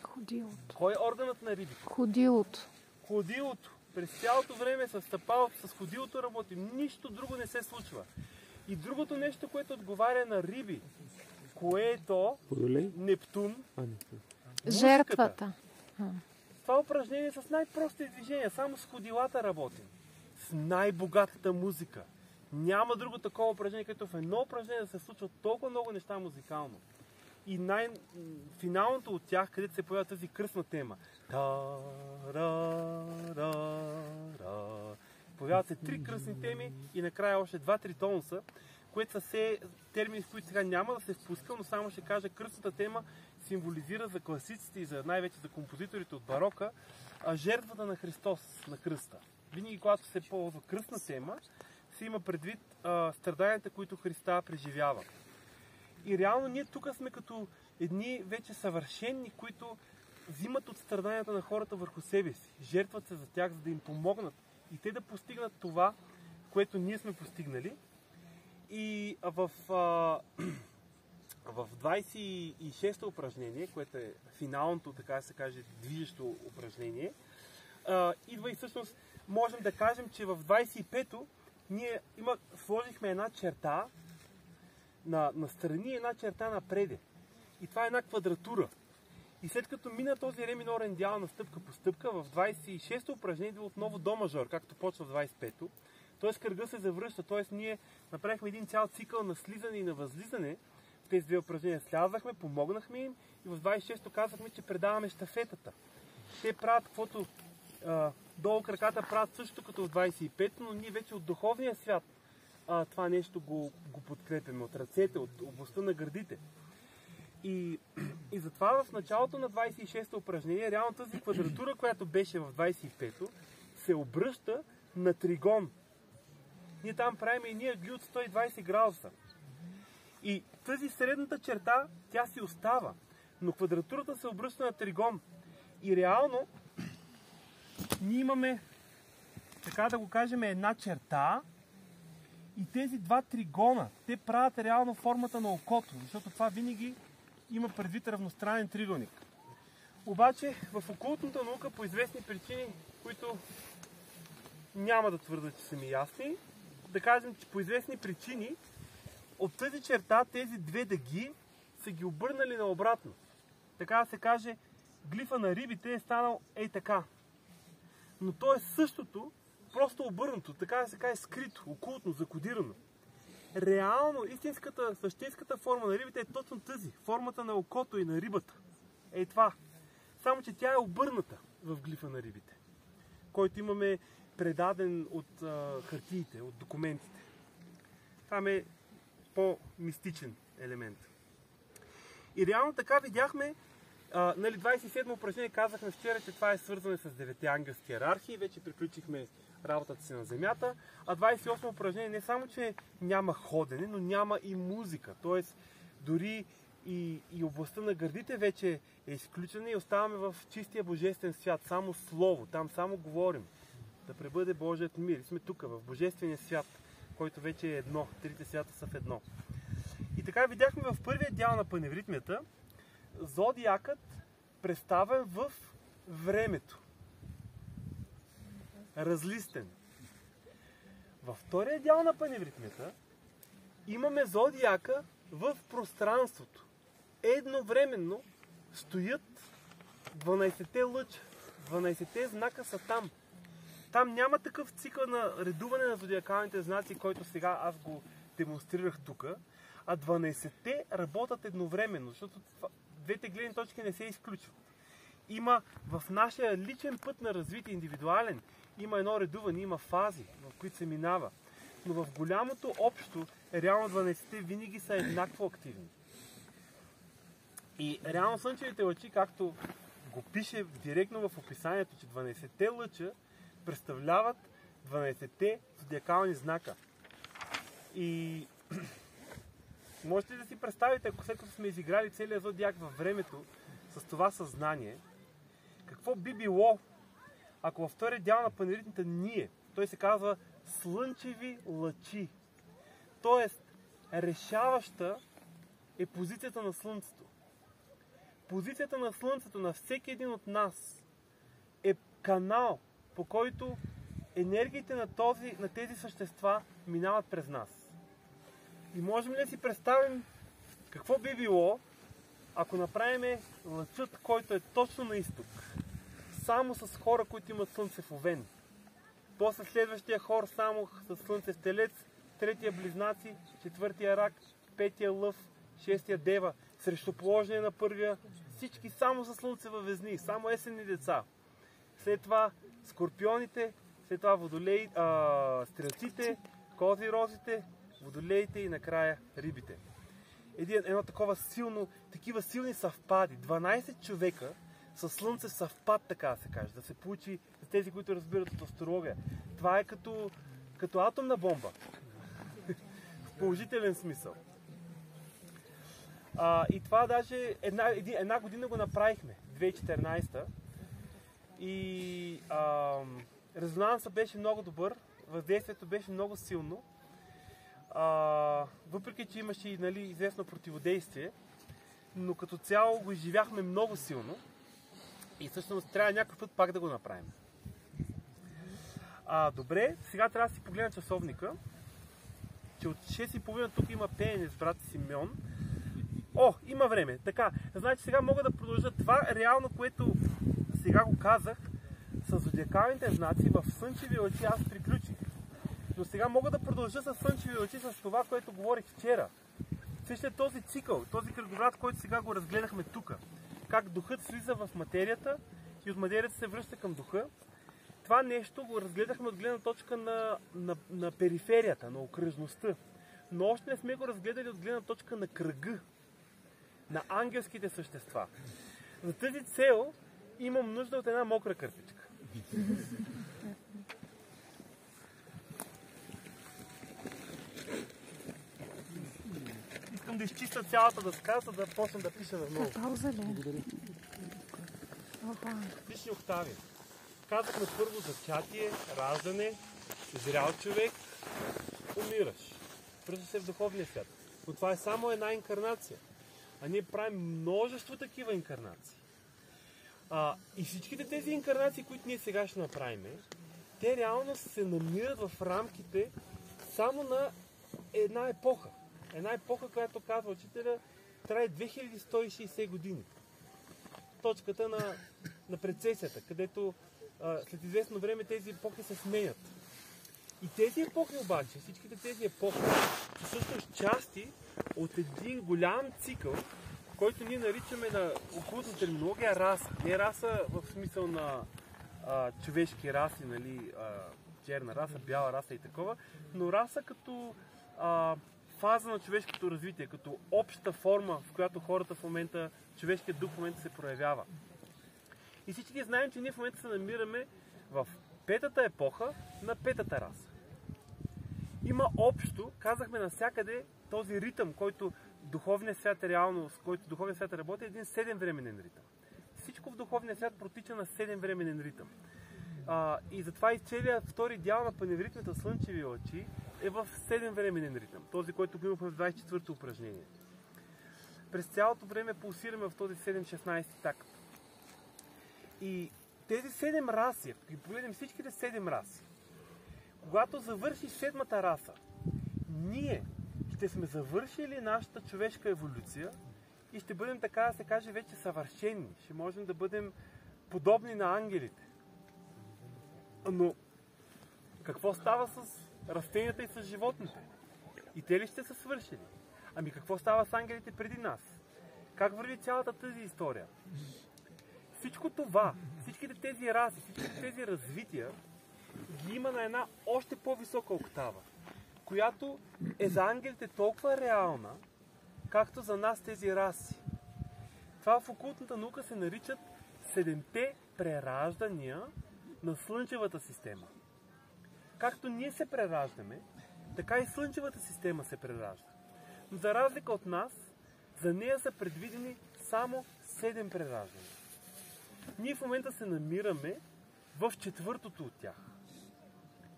Ходилото. Кой е органът на рибите? Ходилото. Ходилото. През цялото време с стъпалото, с ходилото работим. Нищо друго не се случва. И другото нещо, което отговаря на риби, което Нептун, жертвата. Това упражнение с най-прости движения, само с ходилата работим. С най-богатата музика. Няма друго такова упражнение, като в едно упражнение да се случват толкова много неща музикално. И финалното от тях, където се появява тази кръстна тема. Появяват се 3 кръстни теми и накрая още 2-3 тонуса, които са все термини, в които сега няма да се впускам, но само ще кажа, кръстната тема символизира за класиците и най-вече за композиторите от барока жертвата на Христос на кръста. Винаги, когато се ползва кръстна тема, се има предвид страданията, които Христа преживява. И реално ние тук сме като едни вече съвършени, които взимат от страданията на хората върху себе си, жертват се за тях, за да им помогнат и те да постигнат това, което ние сме постигнали. И в 26-то упражнение, което е финалното, така да се каже, движещо упражнение, идва и всъщност можем да кажем, че в 25-то ние сложихме една черта на страни и една черта напреде. И това е една квадратура. И след като мина този ре минорен дял на стъпка по стъпка, в 26-то упражнение идва отново до мажор, както почва в 25-то. Т.е. кръга се завръща, т.е. ние направихме един цял цикъл на слизане и на възлизане в тези две упражнения. Слязахме, помогнахме им и в 26-то казахме, че предаваме щафетата. Те правят каквото долу краката правят също като в 25-то, но ние вече от духовния свят това нещо го подкрепяме, от ръцете, от областта на гърдите. И затова в началото на 26-то упражнение, реално тази квадратура, която беше в 25-то, се обръща на тригон. Ние там правим едни ъгли от 120 градуса. И тази средната черта, тя си остава, но квадратурата се обръща на тригон. И реално ние имаме, така да го кажем, една черта и тези два тригона, те правят реално формата на окото, защото това винаги има предвид равностранен триъгълник. Обаче в окултната наука по известни причини, които няма да твърда, че са ми ясни, да кажем, че по известни причини от тази черта тези две дъги са ги обърнали наобратно. Така да се каже, глифа на рибите е станал ей така. Но то е същото, просто обърнато, така да се каже скрито, окултно, закодирано. Реално, същинската форма на рибите е точно тази, формата на окото и на рибата. Ей това. Само, че тя е обърната в глифа на рибите, който имаме предаден от хартиите, от документите. Там е по-мистичен елемент. И реално така видяхме Нали, 27 упражнение казахме вчера, че това е свързано с 9 ангелски иерархии. Вече приключихме работата си на Земята. А 28 упражнение не само, че няма ходене, но няма и музика. Тоест, дори и областта на гърдите вече е изключена и оставаме в чистия божествен свят. Само слово, там само говорим. Да пребъде Божият мир. И сме тук, в божествения свят, който вече е едно. Трите свята са в едно. И така видяхме в първия дял на паневритмията зодиакът представен в времето. Разлистен. Във втория дял на паневритмията имаме зодиака в пространството. Едновременно стоят 12-те лъча. 12-те знака са там. Там няма такъв цикъл на редуване на зодиакалните знаци, който сега аз го демонстрирах тук, а 12-те работят едновременно, защото двете гледни точки не се изключват. Има в нашия личен път на развитие, индивидуален, има едно редуване, има фази, в които се минава. Но в голямото общо, реално 12-те винаги са еднакво активни. И реално слънчевите лъчи, както го пише директно в описанието, че 12-те лъча представляват 12-те зодиакални знака. И можете ли да си представите, ако след като сме изиграли целия зодиак във времето с това съзнание, какво би било, ако във втория дял на паневритмията ние, той се казва слънчеви лъчи. Тоест, решаваща е позицията на Слънцето. Позицията на Слънцето на всеки един от нас е канал, по който енергиите на тези същества минават през нас. И можем ли да си представим какво би било, ако направим лъчът, който е точно на изток, само с хора, които имат Слънце в Овен. После следващия хор само с Слънце в Телец, третия Близнаци, четвъртия Рак, петия Лъв, шестия Дева, срещу положение на първия, всички само с Слънце във Везни, само есенни деца. След това Скорпионите, след това Стрелците, Козирозите, Водолеите и накрая Рибите. Едно такива силни съвпади. 12 човека със Слънце съвпад, така да се каже. Да се получи за тези, които разбират от астрология. Това е като атомна бомба. В положителен смисъл. И това даже една година го направихме. 2014. И резонансът беше много добър. Въздействието беше много силно. Въпреки че имаше и известно противодействие, но като цяло го изживяхме много силно и всъщност трябва някой път пак да го направим. Добре, сега трябва да си погледна часовника, че от 6:30 тук има пеене с брат Симеон. Има време. Така, значи сега мога да продължа това реално, което сега го казах, с зодиакалните знаци в слънчеви лъчи аз приключих. Но сега мога да продължа с слънчеви лъчи с това, което говорих вчера. Същия този цикъл, този кръговрат, който сега го разгледахме тук. Как духът слиза в материята и от материята се връща към духа. Това нещо го разгледахме от гледна точка на периферията, на окръжността. Но още не сме го разгледали от гледна точка на кръга, на ангелските същества. За тази цел имам нужда от една мокра кърпичка. Искам да изчиста цялата дъска, за да почна да пиша наново. Пауза ли? Лични октави. Казахме първо зачатие, раждане, зрял човек, умираш. Връщаш се в духовния свят. Но това е само една инкарнация. А ние правим множество такива инкарнации. И всичките тези инкарнации, които ние сега ще направим, те реално се намират в рамките само на една епоха. Една епоха, която казва учителя, трае 2160 години. Точката на прецесията, където след известно време тези епохи се сменят. И тези епохи обаче, всичките тези епохи, са всъщност части от един голям цикъл, който ние наричаме на окултна терминология раса. Не раса в смисъл на човешки раси, черна раса, бяла раса и такова, но раса като фаза на човешкото развитие, като обща форма, в която хората в момента, човешкият дух в момента се проявява. И всички знаем, че ние в момента се намираме в петата епоха на петата раса. Има общо, казахме навсякъде, този ритъм, който духовният свят е реално, с който духовният свят работи, е един 7-временен ритъм. Всичко в духовния свят протича на 7-временен ритъм. И затова и целият втори дял на паневритмията слънчеви лъчи е в 7-временен ритъм. Този, който го имахме в 24-то упражнение. През цялото време пулсираме в този 7-16 такт. И тези 7 раси, ако погледнем всичките 7 раси, когато завърши 7-та раса, ние ще сме завършили нашата човешка еволюция и ще бъдем, така да се каже, вече съвършени. Ще можем да бъдем подобни на ангелите. Но какво става с растенията и с животните? И те ли ще са свършили? Ами какво става с ангелите преди нас? Как върви цялата тази история? Всичко това, всичките тези раси, всичките тези развития ги има на една още по-висока октава, която е за ангелите толкова реална, както за нас тези раси. Това в окултната наука се наричат 7-те прераждания на Слънчевата система. Както ние се прераждаме, така и Слънчевата система се преражда. Но за разлика от нас, за нея са предвидени само 7 прераждания. Ние в момента се намираме в 4-тото от тях.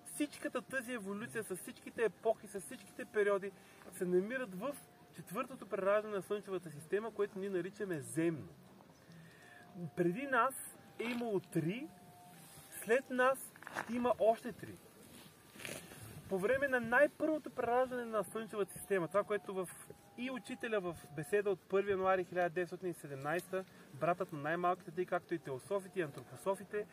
Всичката тази еволюция, с всичките епохи, с всичките периоди се намират в 4-тото прераждане на Слънчевата система, което ние наричаме земно. Преди нас е имало 3, след нас има още 3. По време на най-първото прераждане на Слънчевата система, това, което и учителя в беседа от 1 януари 1917, братът на най-малките, тъй както и теософите и антропософите,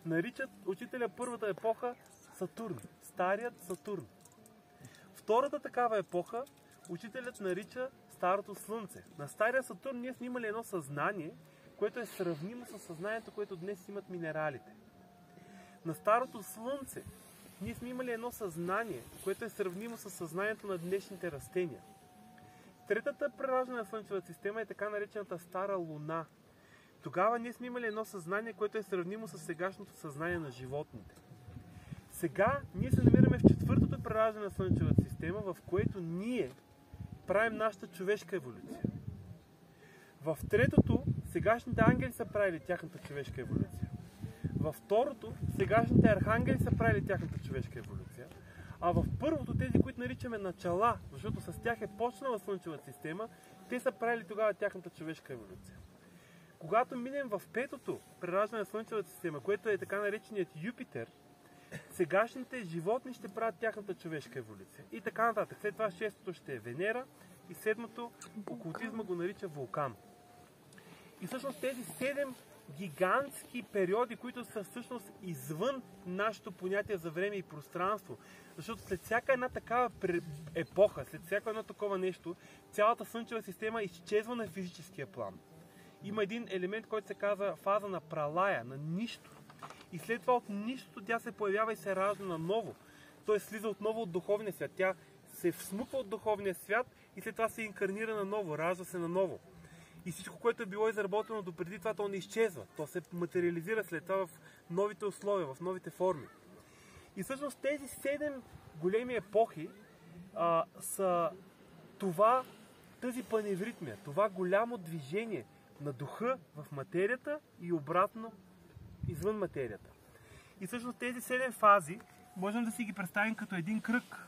наричат учителя първата епоха Сатурн, старият Сатурн. Втората такава епоха учителят нарича Старото Слънце. На стария Сатурн ние сме имали едно съзнание, което е сравнимо с съзнанието, което днес имат минералите. На Старото Слънце ние сме имали едно съзнание, което е сравнимо с съзнанието на днешните растения. Третата прераждане на Слънчевата система е така наречената Стара Луна. Тогава ние сме имали едно съзнание, което е сравнимо с сегашното съзнание на животните. Сега ние се намираме в 4-тото прераждане на Слънчевата система, в което ние правим нашата човешка еволюция. В 3-тото сегашните ангели са правили тяхната човешка еволюция. Във 2-то сегашните архангели са правили тяхната човешка еволюция. А в 1-то тези, които наричаме начала, защото с тях е почнала Слънчевата система, те са правили тогава тяхната човешка еволюция. Когато минем в 5-то прераждане на Слънчевата система, което е така нареченият Юпитер, сегашните животни ще правят тяхната човешка еволюция. И така нататък. След това 6-то ще е Венера и 7-то окултизма го нарича Вулкан. И всъщност тези 7 гигантски периоди, които са всъщност извън нашето понятие за време и пространство. Защото след всяка една такава епоха, след всяко едно такова нещо, цялата Слънчева система изчезва на физическия план. Има един елемент, който се казва фаза на пралая, на нищо. И след това от нищото тя се появява и се ражда наново. Той слиза отново от духовния свят. Тя се всмуква от духовния свят и след това се инкарнира наново, ражда се наново. И всичко, което е било изработено допреди това, то не изчезва. То се материализира след това в новите условия, в новите форми. И всъщност тези 7 големи епохи са тази паневритмия, това голямо движение на духа в материята и обратно извън материята. И всъщност тези 7 фази можем да си ги представим като един кръг.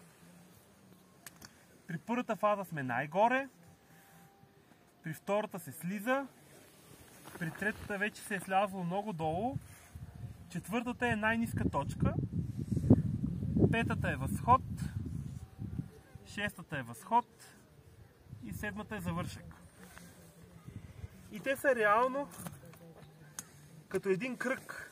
При първата фаза сме най-горе, при втората се слиза, при третата вече се е слязло много долу, четвъртата е най-ниска точка, петата е възход, шестата е възход и седмата е завършек. И те са реално като един кръг.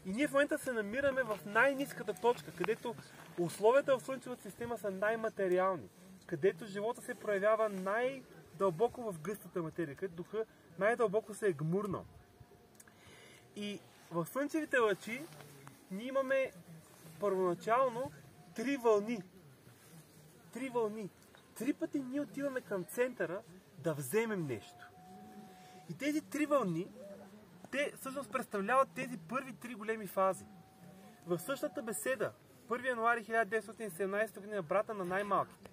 И ние в момента се намираме в най-ниската точка, където условията в Слънчевата система са най-материални, където живота се проявява най-дълбоко в гъстата материя, където духа най-дълбоко се е гмурнал. И в слънчевите лъчи ние имаме първоначално 3 вълни. 3 вълни. 3 пъти ние отиваме към центъра да вземем нещо. И тези 3 вълни, те всъщност представляват тези първи 3 големи фази. В същата беседа, 1 януари 1917 година, брата на най-малките,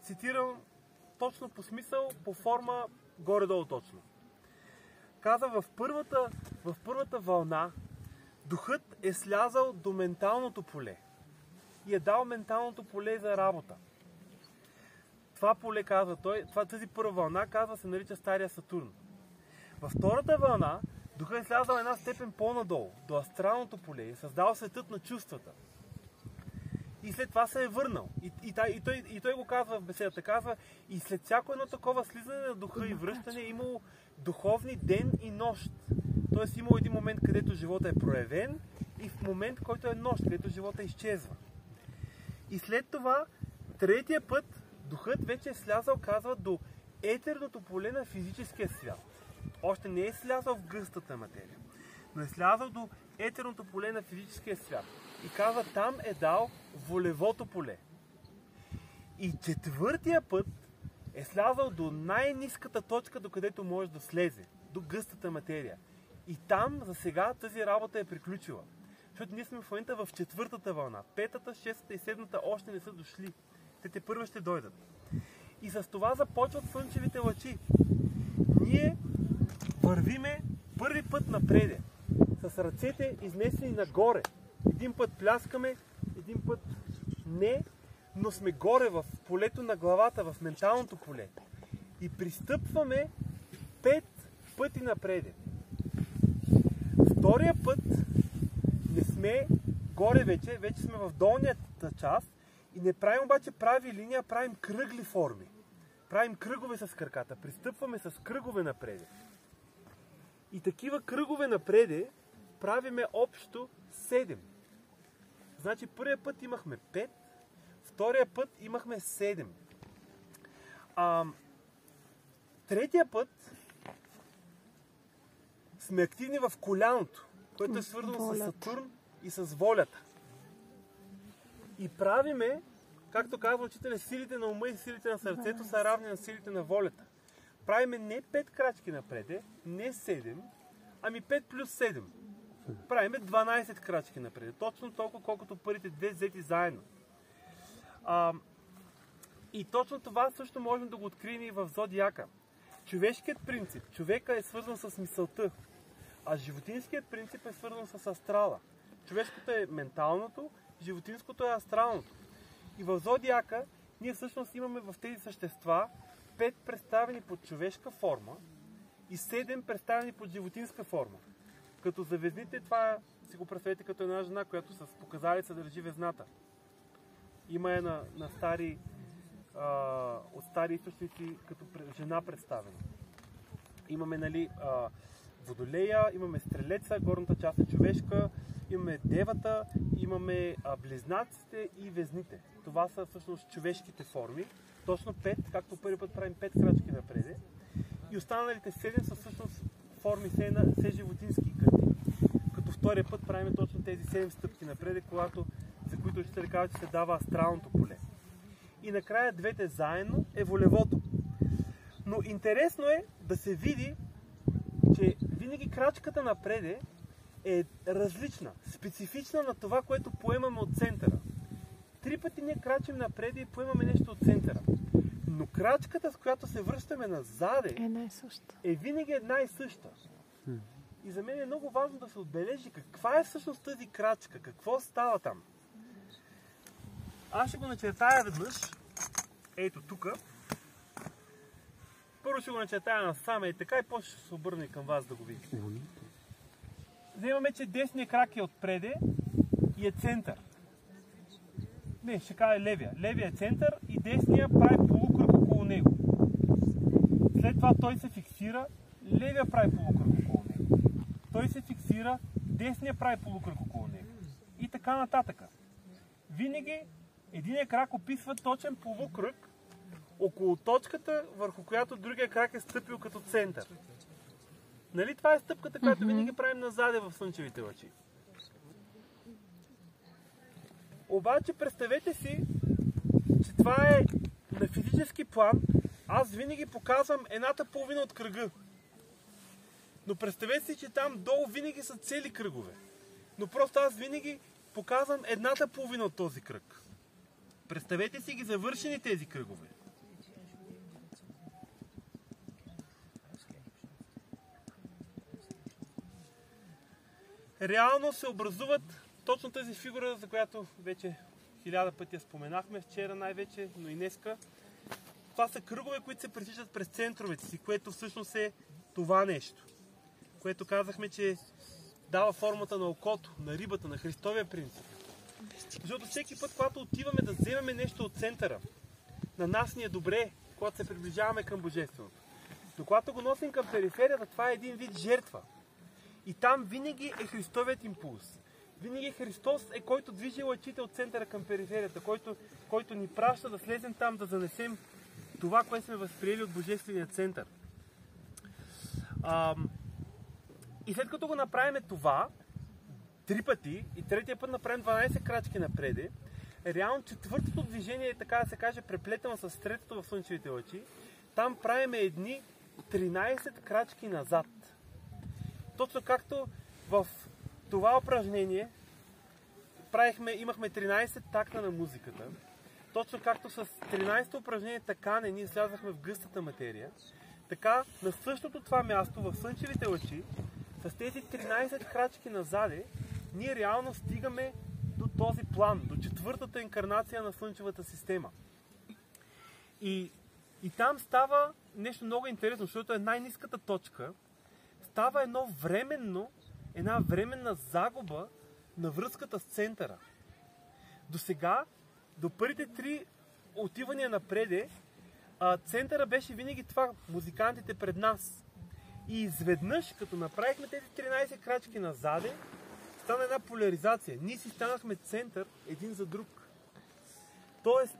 цитирам точно по смисъл, по форма, горе-долу точно. Каза, в първата вълна духът е слязал до менталното поле и е дал менталното поле за работа. Това поле, казва той, тази първа вълна, казва, се нарича Стария Сатурн. Във втората вълна духът е слязал една степен по-надолу, до астралното поле и е създал светът на чувствата. И след това се е върнал. И той го казва в беседата. Казва, и след всяко едно такова слизане на духа и връщане е имало духовни ден и нощ. Тоест имало един момент, където живота е проявен и в момент, който е нощ, където живота изчезва. И след това, третия път, духът вече е слязал, казва, до етерното поле на физическия свят. Още не е слязал в гъстата материя, но е слязал до етерното поле на физическия свят. И казва, там е дал волевото поле. И четвъртия път е слязал до най-ниската точка, до където може да слезе, до гъстата материя. И там, за сега, тази работа е приключила. Защото ние сме в момента в четвъртата вълна. Петата, шестата и седмата още не са дошли. Те първо ще дойдат. И с това започват слънчевите лъчи. Ние вървиме първи път напреде, с ръцете изнесени нагоре. Един път пляскаме, един път не, но сме горе в полето на главата, в менталното поле. И пристъпваме 5 пъти напреде. Втория път не сме горе вече сме в долната част и не правим обаче прави линия, правим кръгли форми. Правим кръгове с краката, пристъпваме с кръгове напреде. И такива кръгове напреде правиме общо 7. Значи първия път имахме 5, втория път имахме 7. Третия път сме активни в коляното, което е свързано с Сатурн и с волята. И правиме, както казва учителя, силите на ума и силите на сърцето са равни на силите на волята. Правиме не 5 крачки напреде, не 7, ами 5 плюс 7. Правиме 12 крачки напред. Точно толкова, колкото първите 2 взети заедно. И точно това също можем да го открием и в Зодиака. Човешкият принцип, човека е свързан с мисълта, а животинският принцип е свързан с астрала. Човешкото е менталното, животинското е астралното. И в Зодиака ние всъщност имаме в тези същества 5 представени под човешка форма и 7 представени под животинска форма. Като за везните, това си го представете като една жена, която с показалица държи везната. Има е на стари, от стари източници като жена представена. Имаме, нали, водолея, имаме стрелеца, горната част е човешка, имаме девата, имаме близнаците и везните. Това са всъщност човешките форми. Точно 5, както първи път правим 5 крачки напреде. И останалите 7 са всъщност форми все животински картини. Като втория път правим точно тези 7 стъпки напреде, за които учителя казва, че се дава астралното поле. И накрая двете заедно е волевото. Но интересно е да се види, че винаги крачката напреде е различна, специфична на това, което поемаме от центъра. 3 пъти ние крачим напреде и поемаме нещо от центъра. Но крачката, с която се връщаме назаде, е винаги една и съща. И за мен е много важно да се отбележи каква е всъщност тази крачка, какво става там. Аз ще го начертая веднъж, ето тук. Първо ще го начертая насаме и така, и после ще се обърне към вас да го видите. Вземаме, че десният крак е отпреде и е център. Не, ще кажа левия. Левия е център и десния прави полукръг около него. След това той се фиксира, левия прави полукръг около него. Той се фиксира, десния прави полукръг около него. И така нататък. Винаги единият крак описва точен полукръг около точката, върху която другия крак е стъпил като център. Нали това е стъпката, която винаги правим назаде в слънчевите лъчи? Обаче представете си, това е на физически план, аз винаги показвам едната половина от кръга. Но представете си, че там долу винаги са цели кръгове. Но просто аз винаги показвам едната половина от този кръг. Представете си ги завършени тези кръгове. Реално се образуват точно тази фигура, за която вече 1000 пъти я споменахме, вчера най-вече, но и днеска. Това са кръгове, които се пресичат през центровете си, което всъщност е това нещо, което казахме, че дава формата на окото, на рибата, на Христовия принцип. Защото всеки път, когато отиваме да вземем нещо от центъра, на нас ни е добре, когато се приближаваме към Божественото. Но когато го носим към периферията, това е един вид жертва. И там винаги е Христовият импулс. Винаги Христос е който движи лъчите от центъра към периферията, който ни праща да слезем там, да занесем това, което сме възприели от Божествения център. И след като го направим това, 3 пъти и третия път направим 12 крачки напреде, реално четвъртото движение е, така да се каже, преплетено с третото в слънчевите лъчи. Там правим едни 13 крачки назад. Точно както в това упражнение имахме 13 такта на музиката. Точно както с 13-то упражнение такане ние слязахме в гъстата материя, така на същото това място в слънчевите лъчи, с тези 13 крачки назаде, ние реално стигаме до този план, до четвъртата инкарнация на Слънчевата система. И там става нещо много интересно, защото е най-ниската точка. Става една временна загуба на връзката с центъра. До сега, до първите 3 отивания напреде, центъра беше винаги това, музикантите пред нас. И изведнъж, като направихме тези 13 крачки назаде, стана една поляризация. Ние си станахме център един за друг. Тоест,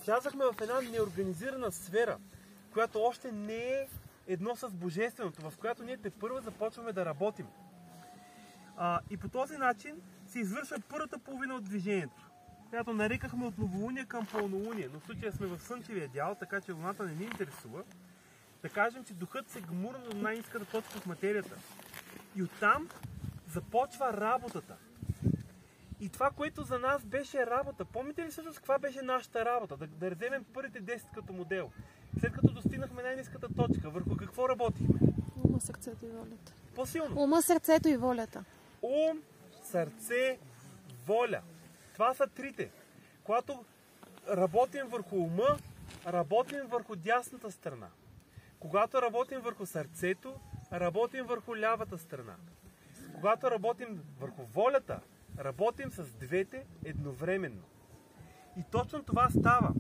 слязахме в една неорганизирана сфера, която още не е едно с Божественото, в която ние тепърва започваме да работим. И по този начин се извършва първата половина от движението, която нарекахме от новолуние към пълнолуние, но в случая сме в слънчевия дял, така че луната не ни интересува. Да кажем, че духът се гмурна до най-ниската точка в материята. И оттам започва работата. И това, което за нас беше работа, помните ли всъщност каква беше нашата работа? Да вземем първите 10 като модел. След като достигнахме най-ниската точка, върху какво работихме? Ума, сърцето и волята. По-силно. Ума, сърцето и волята. Ум, сърце, воля. Това са трите. Когато работим върху ума, работим върху дясната страна. Когато работим върху сърцето, работим върху лявата страна. Когато работим върху волята, работим с двете едновременно. И точно това става.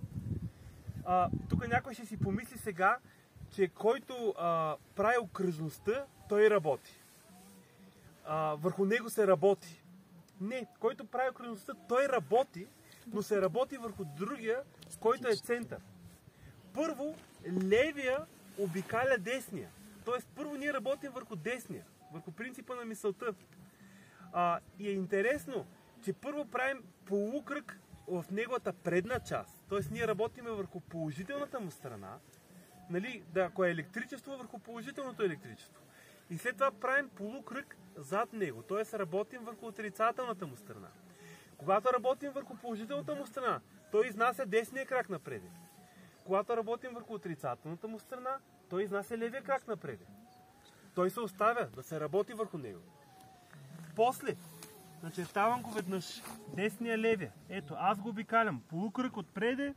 Тук някой ще си помисли сега, че който прави окръжността, той работи. Върху него се работи. Не, който прави окръжността, той работи, но се работи върху другия, който е център. Първо, левия обикаля десния. Тоест, първо ние работим върху десния, върху принципа на мисълта. И е интересно, че първо правим полукръг в неговата предна част. Тоест, ние работиме върху положителната му страна, нали, ако е електричество, върху положителното електричество. И след това правим полукръг зад него, т.е. работим върху отрицателната му страна. Когато работим върху положителната му страна, той изнася десния крак напред. Когато работим върху отрицателната му страна, той изнася левия крак напред. Той се оставя да се работи върху него. После, начертавам го веднъж. Десния, левия. Ето, аз го обикалям. Полукръг отпреде,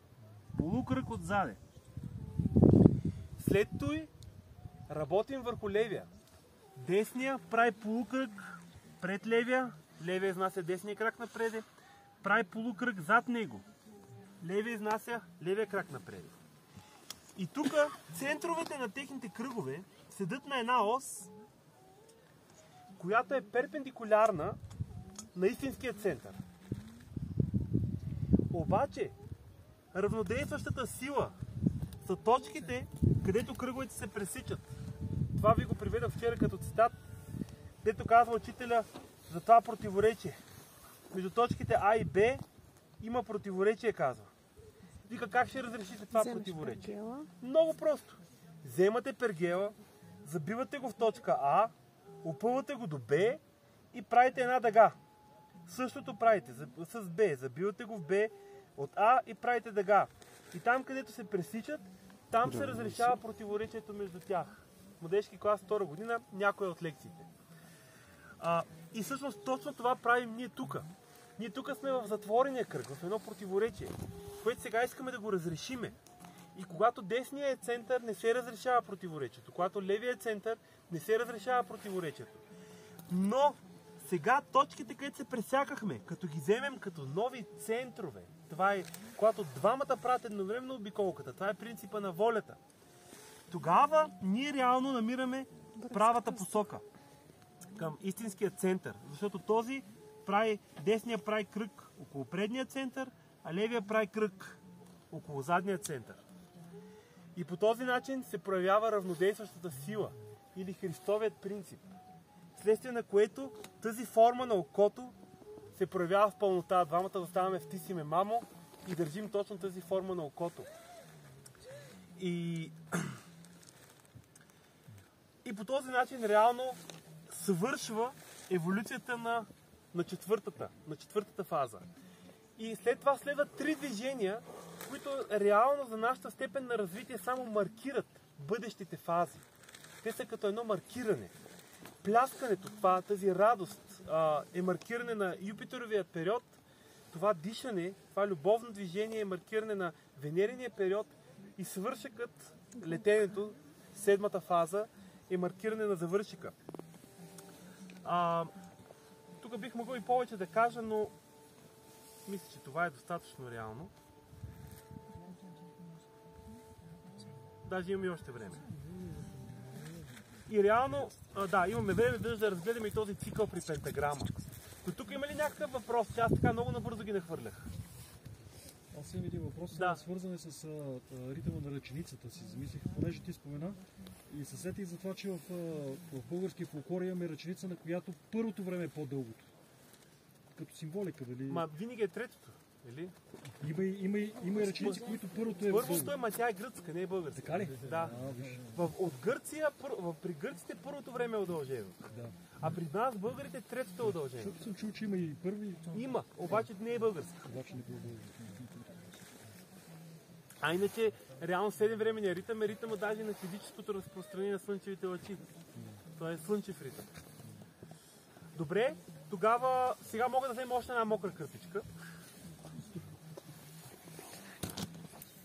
полукръг отзаде. След той работим върху левия. Десния прави полукръг пред левия. Левия изнася десния крак напред. Прави полукръг зад него. Левия изнася левия крак напред. И тук центровете на техните кръгове седат на една ос, която е перпендикулярна на истинския център. Обаче, равнодействащата сила са точките, където кръговете се пресичат. Това ви го приведох вчера като цитат, където казва учителя за това противоречие. Между точките А и Б има противоречие, казва. Вика, как ще разрешите това Вземеш противоречие? пергела. Много просто. Вземате пергела, забивате го в точка А, опъвате го до Б и правите една дъга. Същото правите с Б. Забивате го в Б от А и правите дъга. И там, където се пресичат, там се разрешава противоречието между тях. Младежки клас 2 година, някоя от лекциите. И всъщност точно това правим ние тук. Ние тук сме в затворения кръг, в едно противоречие, което сега искаме да го разрешиме. И когато десният център не се разрешава противоречието, когато левият център не се разрешава противоречието. Но сега точките, където се пресякахме, като ги вземем като нови центрове, това е когато двамата правят едновременно обиколката, това е принципа на волята. Тогава ние реално намираме правата посока към истинския център, защото този десния прави кръг около предния център, а левия прави кръг около задния център. И по този начин се проявява равнодействащата сила или Христовият принцип, вследствие на което тази форма на окото се проявява в пълнота. Двамата оставаме в Ти си ме, мамо, и държим точно тази форма на окото. И по този начин реално свършва еволюцията на четвъртата фаза. И след това следват 3 движения, които реално за нашата степен на развитие само маркират бъдещите фази. Те са като едно маркиране. Пляскането, тази радост е маркиране на Юпитеровия период, това дишане, това любовно движение е маркиране на Венериния период и свършъкът, летенето, 7-та фаза, е маркиране на завършика. Тук бих могъл и повече да кажа, но мисля, че това е достатъчно реално. Даже имаме и още време. И реално, имаме време да разгледаме и този цикъл при пентаграма. Но тук има ли някакъв въпрос? Че аз така много набързо ги нахвърлях. Аз имам един въпрос, свързан с ритъма на ръченицата си. Замислих, понеже ти спомена и се сетих за това, че в български фолклор имаме ръченица, на която първото време е по-дългото. Като символика, дали? Винаги е третото, или? Има и ръченици, които първото е първото е, тя е гръцка, не е българска. Така ли? Да. От Гърция, при гърците първото време е удължено. Да. А при нас, българите, третото е удължено. Защото съм чул, че има и първи. Има, обаче не е българска. Обаче не е българска. А иначе, реално 7-времения ритъм е ритъма даже на физическото разпространение на слънчевите лъчи. Това е слънчев ритъм. Добре, тогава сега мога да взема още една мокра кърпичка.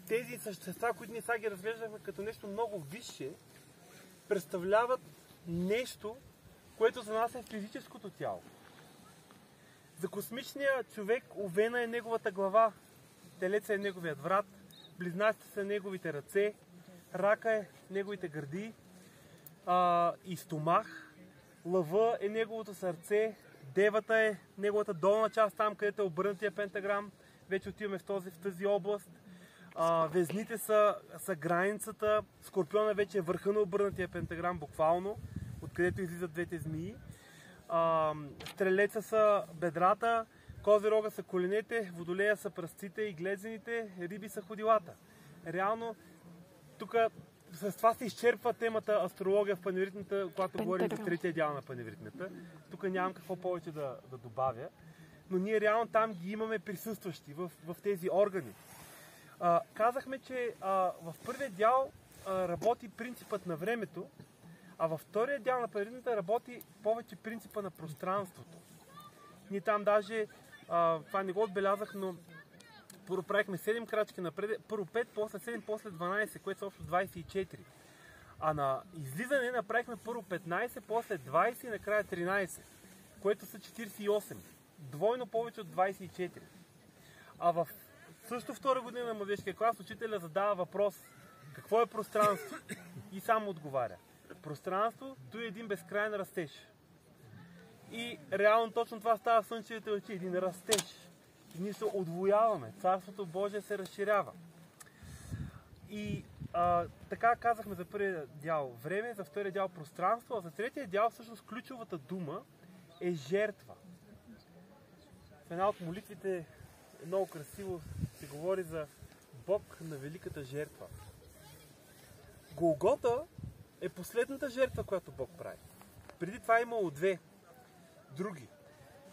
Тези същества, които ние сега ги разглеждаме като нещо много висше, представляват нещо, което за нас е физическото тяло. За космичния човек овена е неговата глава, телеца е неговият врат, близнаците са неговите ръце, рака е неговите гърди и стомах, лъва е неговото сърце, девата е неговата долна част, там където е обърнатия пентаграм, вече отиваме в тази област. Везните са границата, скорпиона вече е върха на обърнатия пентаграм, буквално, откъдето излизат двете змии. Стрелеца са бедрата, козирога са коленете, водолея са пръстците и глезените, риби са ходилата. Реално, тук с това се изчерпва темата астрология в паневритмията, когато говорим за третия дял на паневритмията. Тук нямам какво повече да добавя, но ние реално там ги имаме присъстващи в тези органи. Казахме, че в първия дял работи принципът на времето, а във втория дял на паневритмията работи повече принципа на пространството. Ние там даже, това не го отбелязах, но първо правихме 7 крачки напред, първо 5, после 7, после 12, което са общо 24. А на излизане направихме първо 15, после 20 и накрая 13, което са 48. Двойно повече от 24. А в също втора година на младежкия клас учителя задава въпрос: какво е пространство? И само отговаря: пространството е един безкрайен растеж. И реално точно това става в слънчевите лъчи, един растеж. И ние се удвояваме, Царството Божие се разширява. И така казахме за първия дял време, за втория дял пространство, а за третия дял всъщност ключовата дума е жертва. В една от молитвите много красиво се говори за Бог на великата жертва. Голгота е последната жертва, която Бог прави. Преди това е имало две други.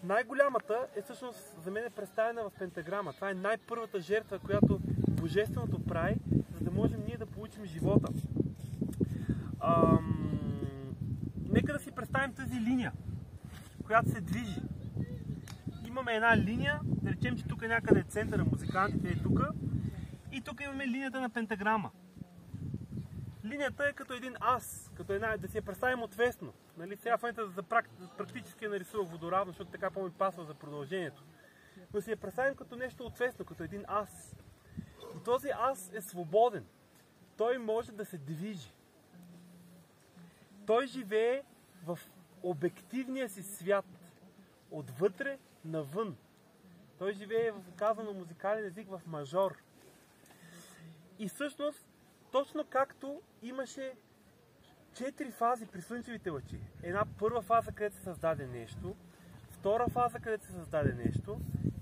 Най-голямата е всъщност за мен представена в пентаграма. Това е най-първата жертва, която Божественото прави, за да можем ние да получим живота. Нека да си представим тази линия, която се движи. Имаме една линия, да речем, че тук е някъде центъра, музикантите е тук. И тук имаме линията на пентаграма. Линията е като един ас, като една, да си я представим отвесно. Нали? Сега в момента за практически нарисувах водоравно, защото така по-ми пасва за продължението. Но си я представим като нещо отвесно, като един ас. И този ас е свободен. Той може да се движи. Той живее в обективния си свят. Отвътре навън. Той живее, казано музикален език, в мажор. И всъщност, точно както имаше 4 фази при слънчевите лъчи. Една първа фаза, където се създаде нещо, втора фаза, където се създаде нещо,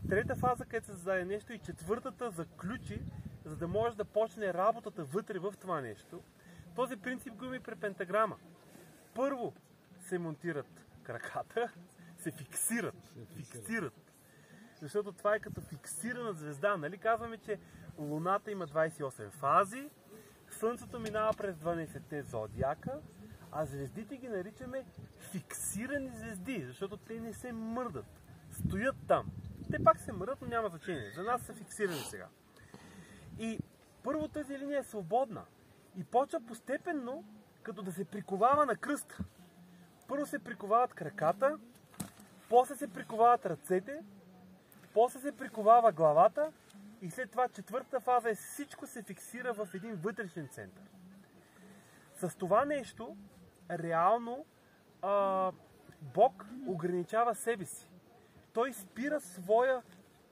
трета фаза, където се създаде нещо и четвъртата заключи, за да може да почне работата вътре в това нещо. Този принцип го има и при пентаграма. Първо се монтират краката, се фиксират. Защото това е като фиксирана звезда. Нали казваме, че Луната има 28 фази, Слънцето минава през 12-те зодиака, а звездите ги наричаме фиксирани звезди, защото те не се мърдат. Стоят там. Те пак се мърдат, но няма значение. За нас са фиксирани сега. И първо тази линия е свободна и почва постепенно като да се приковава на кръст. Първо се приковават краката, после се приковават ръцете, после се приковава главата и след това четвъртата фаза е всичко се фиксира в един вътрешен център. С това нещо реално Бог ограничава себе си. Той спира своя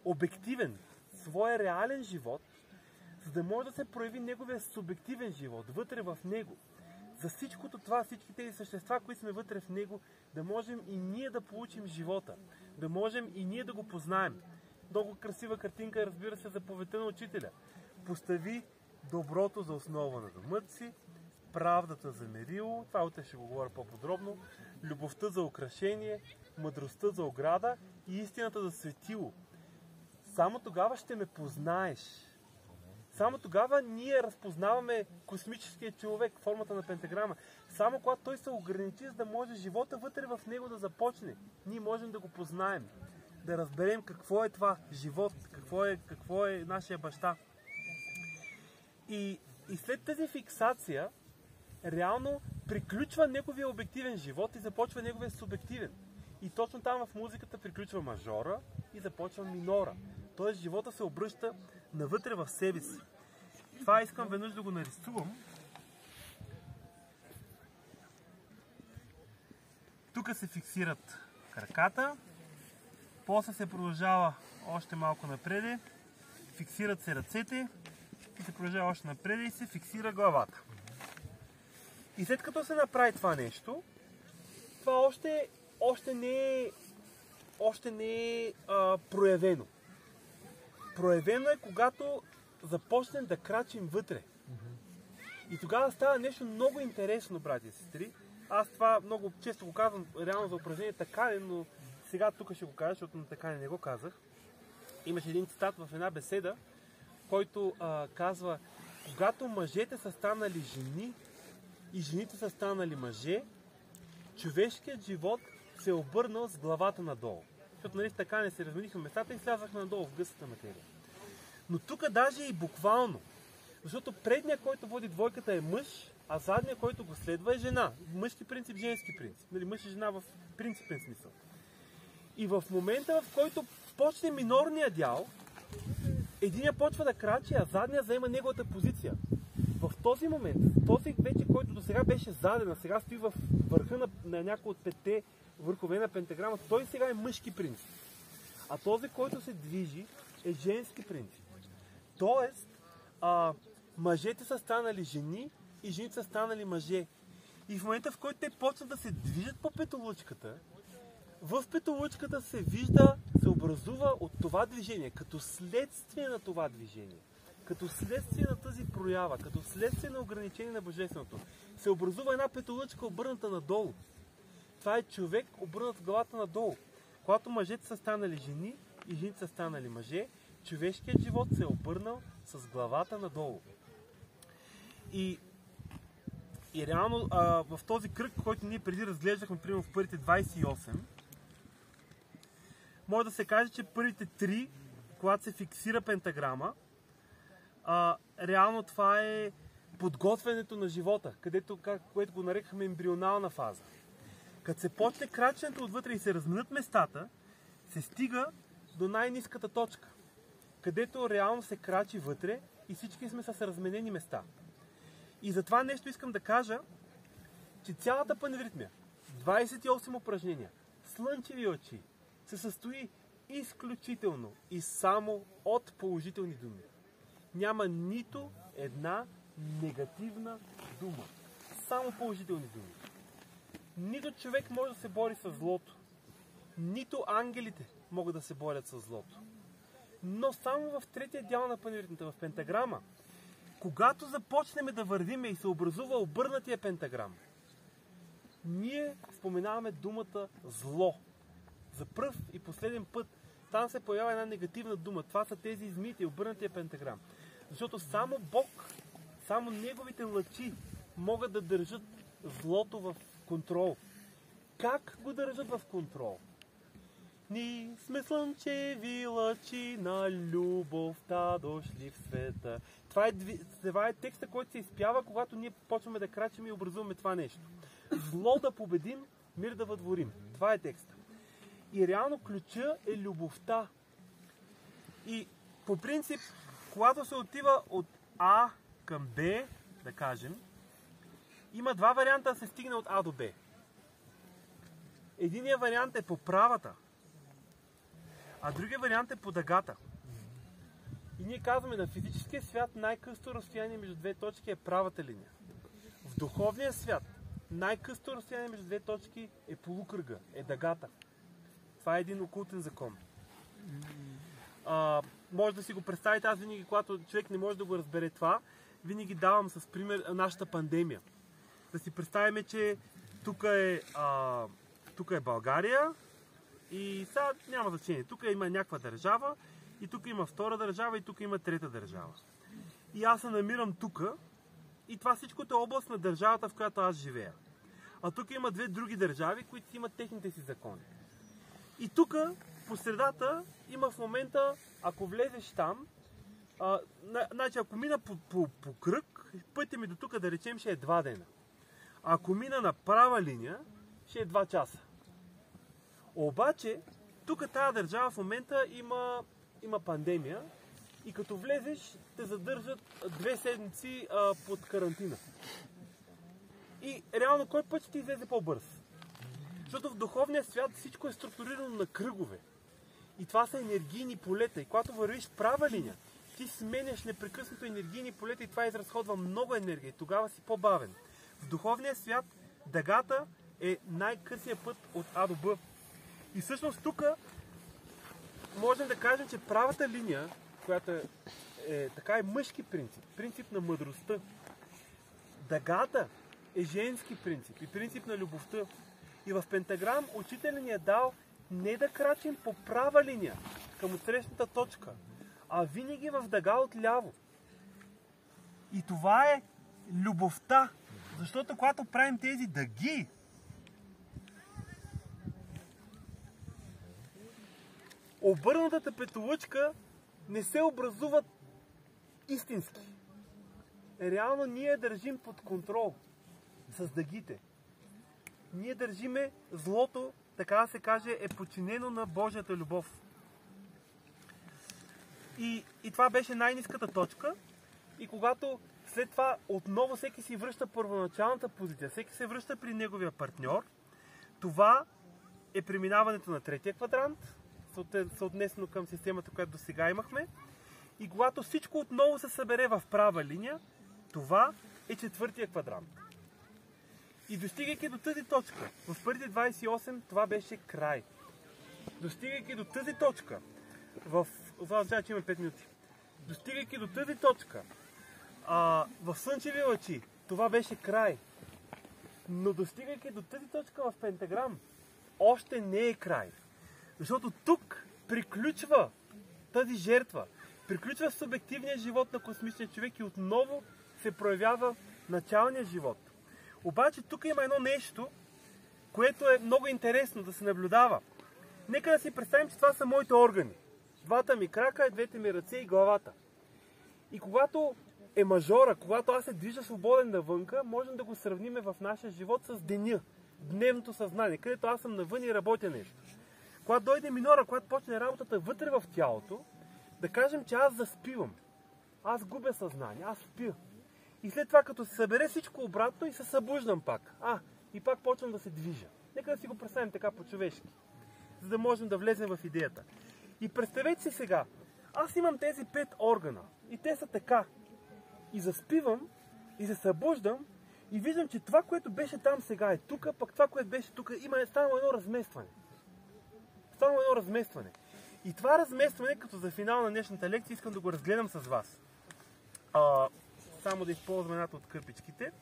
обективен, своя реален живот, за да може да се прояви неговия субективен живот, вътре в него. За всичкото това, всички тези същества, които сме вътре в него, да можем и ние да получим живота, да можем и ние да го познаем. Много красива картинка, разбира се, заповедта на учителя. Постави доброто за основа на домът си, правдата за мерило, това утре ще го говоря по-подробно, любовта за украшение, мъдростта за ограда и истината за светило. Само тогава ще ме познаеш. Само тогава ние разпознаваме космическия човек, формата на пентаграма. Само когато той се ограничи, за да може живота вътре в него да започне, ние можем да го познаем, да разберем какво е това живот, какво е нашия баща. И след тази фиксация, реално приключва неговия обективен живот и започва неговия субективен. И точно там в музиката приключва мажора и започва минора. Тоест живота се обръща навътре в себе си. Това искам веднъж да го нарисувам. Тук се фиксират краката, после се продължава още малко напреде, фиксират се ръцете и се продължава още напреде и се фиксира главата. И след като се направи това нещо, това още не е проявено. Проявено е, когато започнем да крачим вътре. И тогава става нещо много интересно, брати и сестри. Аз това много често го казвам реално за упражнение така, но сега тук ще го кажа, защото на така не го казах. Имаше един цитат в една беседа, който казва: когато мъжете са станали жени и жените са станали мъже, човешкият живот се е обърнал с главата надолу. Защото нали така не се разменихме местата и слязахме надолу в гъстата материя. Но тук даже и буквално. Защото предният, който води двойката, е мъж, а задният, който го следва, е жена. Мъжки принцип, женски принцип. Нали, мъж и жена в принципен смисъл. И в момента, в който почне минорния дял, единия почва да крачи, а задният заема неговата позиция. В този момент, този вече, който до сега беше заден, а сега стои в върха на някои от 5-те върхове на пентаграма, той сега е мъжки принцип. А този, който се движи, е женски принцип. Тоест, мъжете са станали жени и жените са станали мъже. И в момента, в който те почват да се движат по петолъчката, в петолъчката се вижда, се образува от това движение, като следствие на това движение, като следствие на тази проява, като следствие на ограничение на Божественото, се образува една петолъчка обърната надолу. Това е човек обърнат с главата надолу. Когато мъжете са станали жени и жените са станали мъже, човешкият живот се е обърнал с главата надолу. И реално в този кръг, който ние преди разглеждахме, примерно в първите 28, може да се каже, че първите 3, когато се фиксира пентаграма, реално това е подготвянето на живота, което го нарекахме ембрионална фаза. Като се почне краченето отвътре и се разменят местата, се стига до най-ниската точка, където реално се крачи вътре и всички сме с разменени места. И за това нещо искам да кажа, че цялата паневритмия, 28 упражнения, слънчеви очи, се състои изключително и само от положителни думи. Няма нито една негативна дума. Само положителни думи. Нито човек може да се бори с злото. Нито ангелите могат да се борят с злото. Но само в третия дял на паневритмията, в пентаграма, когато започнем да вървиме и се образува обърнатия пентаграм, ние споменаваме думата зло. За пръв и последен път там се появява една негативна дума. Това са тези измити, обърнатия пентаграм. Защото само Бог, само Неговите лъчи могат да държат злото в контрол. Как го държат в контрол? Ние сме слънчеви лъчи на любовта дошли в света. Това е текста, който се изпява, когато ние почваме да крачим и образуваме това нещо. Зло да победим, мир да въдворим. Това е текста. И реално ключа е любовта. И по принцип, когато се отива от А към Б, да кажем, има два варианта да се стигне от А до Б. Единият вариант е по правата, а другия вариант е по дъгата. И ние казваме, на физическия свят най-късто разстояние между две точки е правата линия. В духовния свят най-късто разстояние между две точки е полукръга, е дъгата. Това е един окултен закон. Може да си го представите, аз винаги, когато човек не може да го разбере това, винаги давам с пример нашата пандемия. Да си представим, че тук е България и сега няма значение. Тук има някаква държава и тук има втора държава и тук има трета държава. И аз се намирам тук и това всичкото е област на държавата, в която аз живея. А тук има две други държави, които имат техните си закони. И тук, по средата, има в момента, ако влезеш там, значи ако мина по кръг, пътя ми до тук, да речем, ще е 2 дена. А ако мина на права линия, ще е 2 часа. Обаче, тук тази държава в момента има пандемия и като влезеш, те задържат 2 седмици под карантина. И реално, кой път ще ти излезе по-бърз? Защото в духовния свят всичко е структурирано на кръгове. И това са енергийни полета. И когато вървиш в права линия, ти сменяш непрекъснато енергийни полета и това изразходва много енергия. И тогава си по-бавен. В духовния свят дъгата е най-късия път от А до Б. И всъщност тук можем да кажем, че правата линия, която е мъжки принцип, принцип на мъдростта. Дъгата е женски принцип и принцип на любовта. И в пентаграм учителят ни е дал не да крачим по права линия към отсрещната точка, а винаги в дъга отляво. И това е любовта. Защото когато правим тези дъги, обърнатата петолъчка не се образуват истински. Реално ние държим под контрол с дъгите. Ние държиме злото, така да се каже, е подчинено на Божията любов. И това беше най-ниската точка. И когато след това отново всеки си връща първоначалната позиция, всеки се връща при неговия партньор, това е преминаването на третия квадрант, съотнесено към системата, която до сега имахме. И когато всичко отново се събере в права линия, това е четвъртия квадрант. И достигайки до тази точка, в първите 28, това беше край. Достигайки до тази точка, това означава, че има 5 минути. достигайки до тази точка, в слънчеви лъчи, това беше край. Но достигайки до тази точка в пентаграм, още не е край. Защото тук приключва тази жертва, приключва субективния живот на космичния човек и отново се проявява началния живот. Обаче тук има едно нещо, което е много интересно да се наблюдава. Нека да си представим, че това са моите органи. Двата ми крака, двете ми ръце и главата. И когато е мажора, когато аз се движа свободен навънка, можем да го сравним в нашия живот с деня, дневното съзнание, където аз съм навън и работя нещо. Когато дойде минора, когато почне работата вътре в тялото, да кажем, че аз заспивам. Аз губя съзнание, аз спя. И след това, като се събере всичко обратно и се събуждам пак. И пак почвам да се движа. Нека да си го представим така по-човешки, за да можем да влезем в идеята. И представете си сега, аз имам тези 5 органа и те са така. И заспивам, и се събуждам, и виждам, че това, което беше там сега е тук, пък това, което беше тук, станало едно разместване. Станало едно разместване. И това разместване, като за финал на днешната лекция, искам да го разгледам с вас. Само да използвам едната от кърпичките.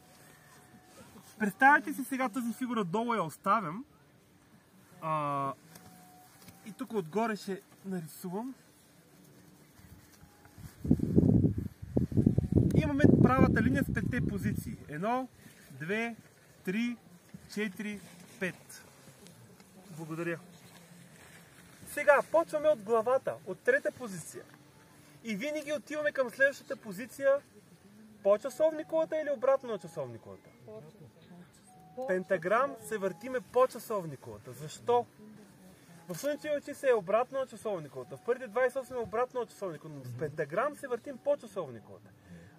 Представете си сега тази фигура долу, я оставям. И тук отгоре ще нарисувам. Имаме правата линия с 5 позиции. 1, 2, 3, 4, 5. Благодаря. Сега почваме от главата, от 3-та позиция. И винаги отиваме към следващата позиция по часовниковата или обратно на часовниковата. Пентаграм се въртиме по часовниковата. Защо? В слънчеви лъчи се е обратно на часовниковата. В първите 28 е обратно на часовниковата. Но в пентаграм се въртим по часовниковата.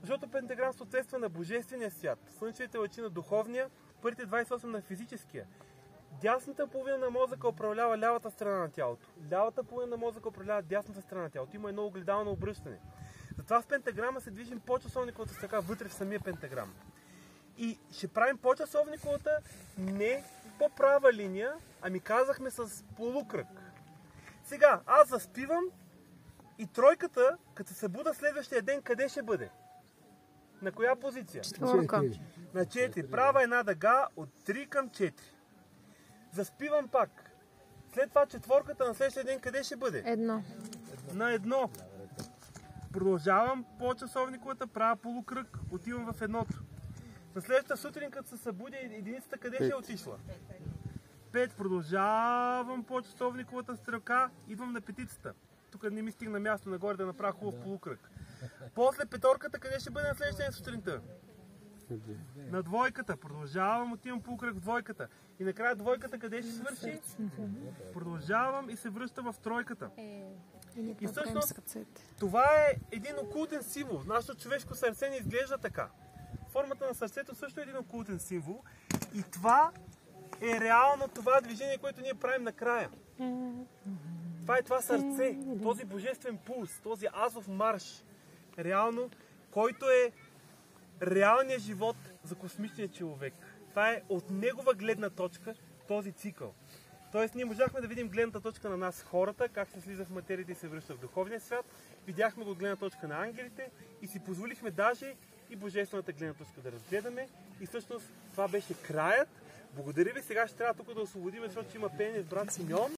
Защото пентаграм съответства на божествения свят. Слънчевите лъчи на духовния, първите 28 на физическия. Дясната половина на мозъка управлява лявата страна на тялото. Лявата половина на мозъка управлява дясната страна на тялото. Има едно огледално обръщане. Затова в пентаграма се движим по часовниковата с така вътре в самия пентаграм. И ще правим по часовниковата не по права линия, ами казахме с полукръг. Сега, аз заспивам и тройката, като се събуда следващия ден, къде ще бъде? На коя позиция? Четвърка. На 4. Права една дъга от 3 към 4. Заспивам пак. След това четворката на следващия ден къде ще бъде? 1. На 1. Продължавам по часовниковата, правя полукръг, отивам в 1. На следващата сутрин, като се събудя, единицата къде ще е отишла? 5. Продължавам по часовниковата стрелка, идвам на 5-цата. Тук не ми стигна място нагоре да направя хубав полукръг. После 5-орката къде ще бъде на следващия ден сутринта? На 2-ката. Продължавам, отивам полукръг в 2-ката. И накрая 2-ката къде ще свърши? Продължавам и се връщам в 3-ката. И всъщност това е един окултен символ. Нашето човешко сърце не изглежда така. Формата на сърцето също е един окултен символ. И това е реално това движение, което ние правим накрая. Това е това сърце, този божествен пулс, този азов марш. Реално, който е реалният живот за космичния човек. Това е от негова гледна точка този цикъл. Тоест ние можахме да видим гледната точка на нас хората, как се слиза в материята и се връща в духовния свят. Видяхме го от гледна точка на ангелите и си позволихме даже и божествената гледна точка да разгледаме. И всъщност това беше краят. Благодаря ви. Сега ще трябва тук да освободим, защото има пеене с брат Симеон.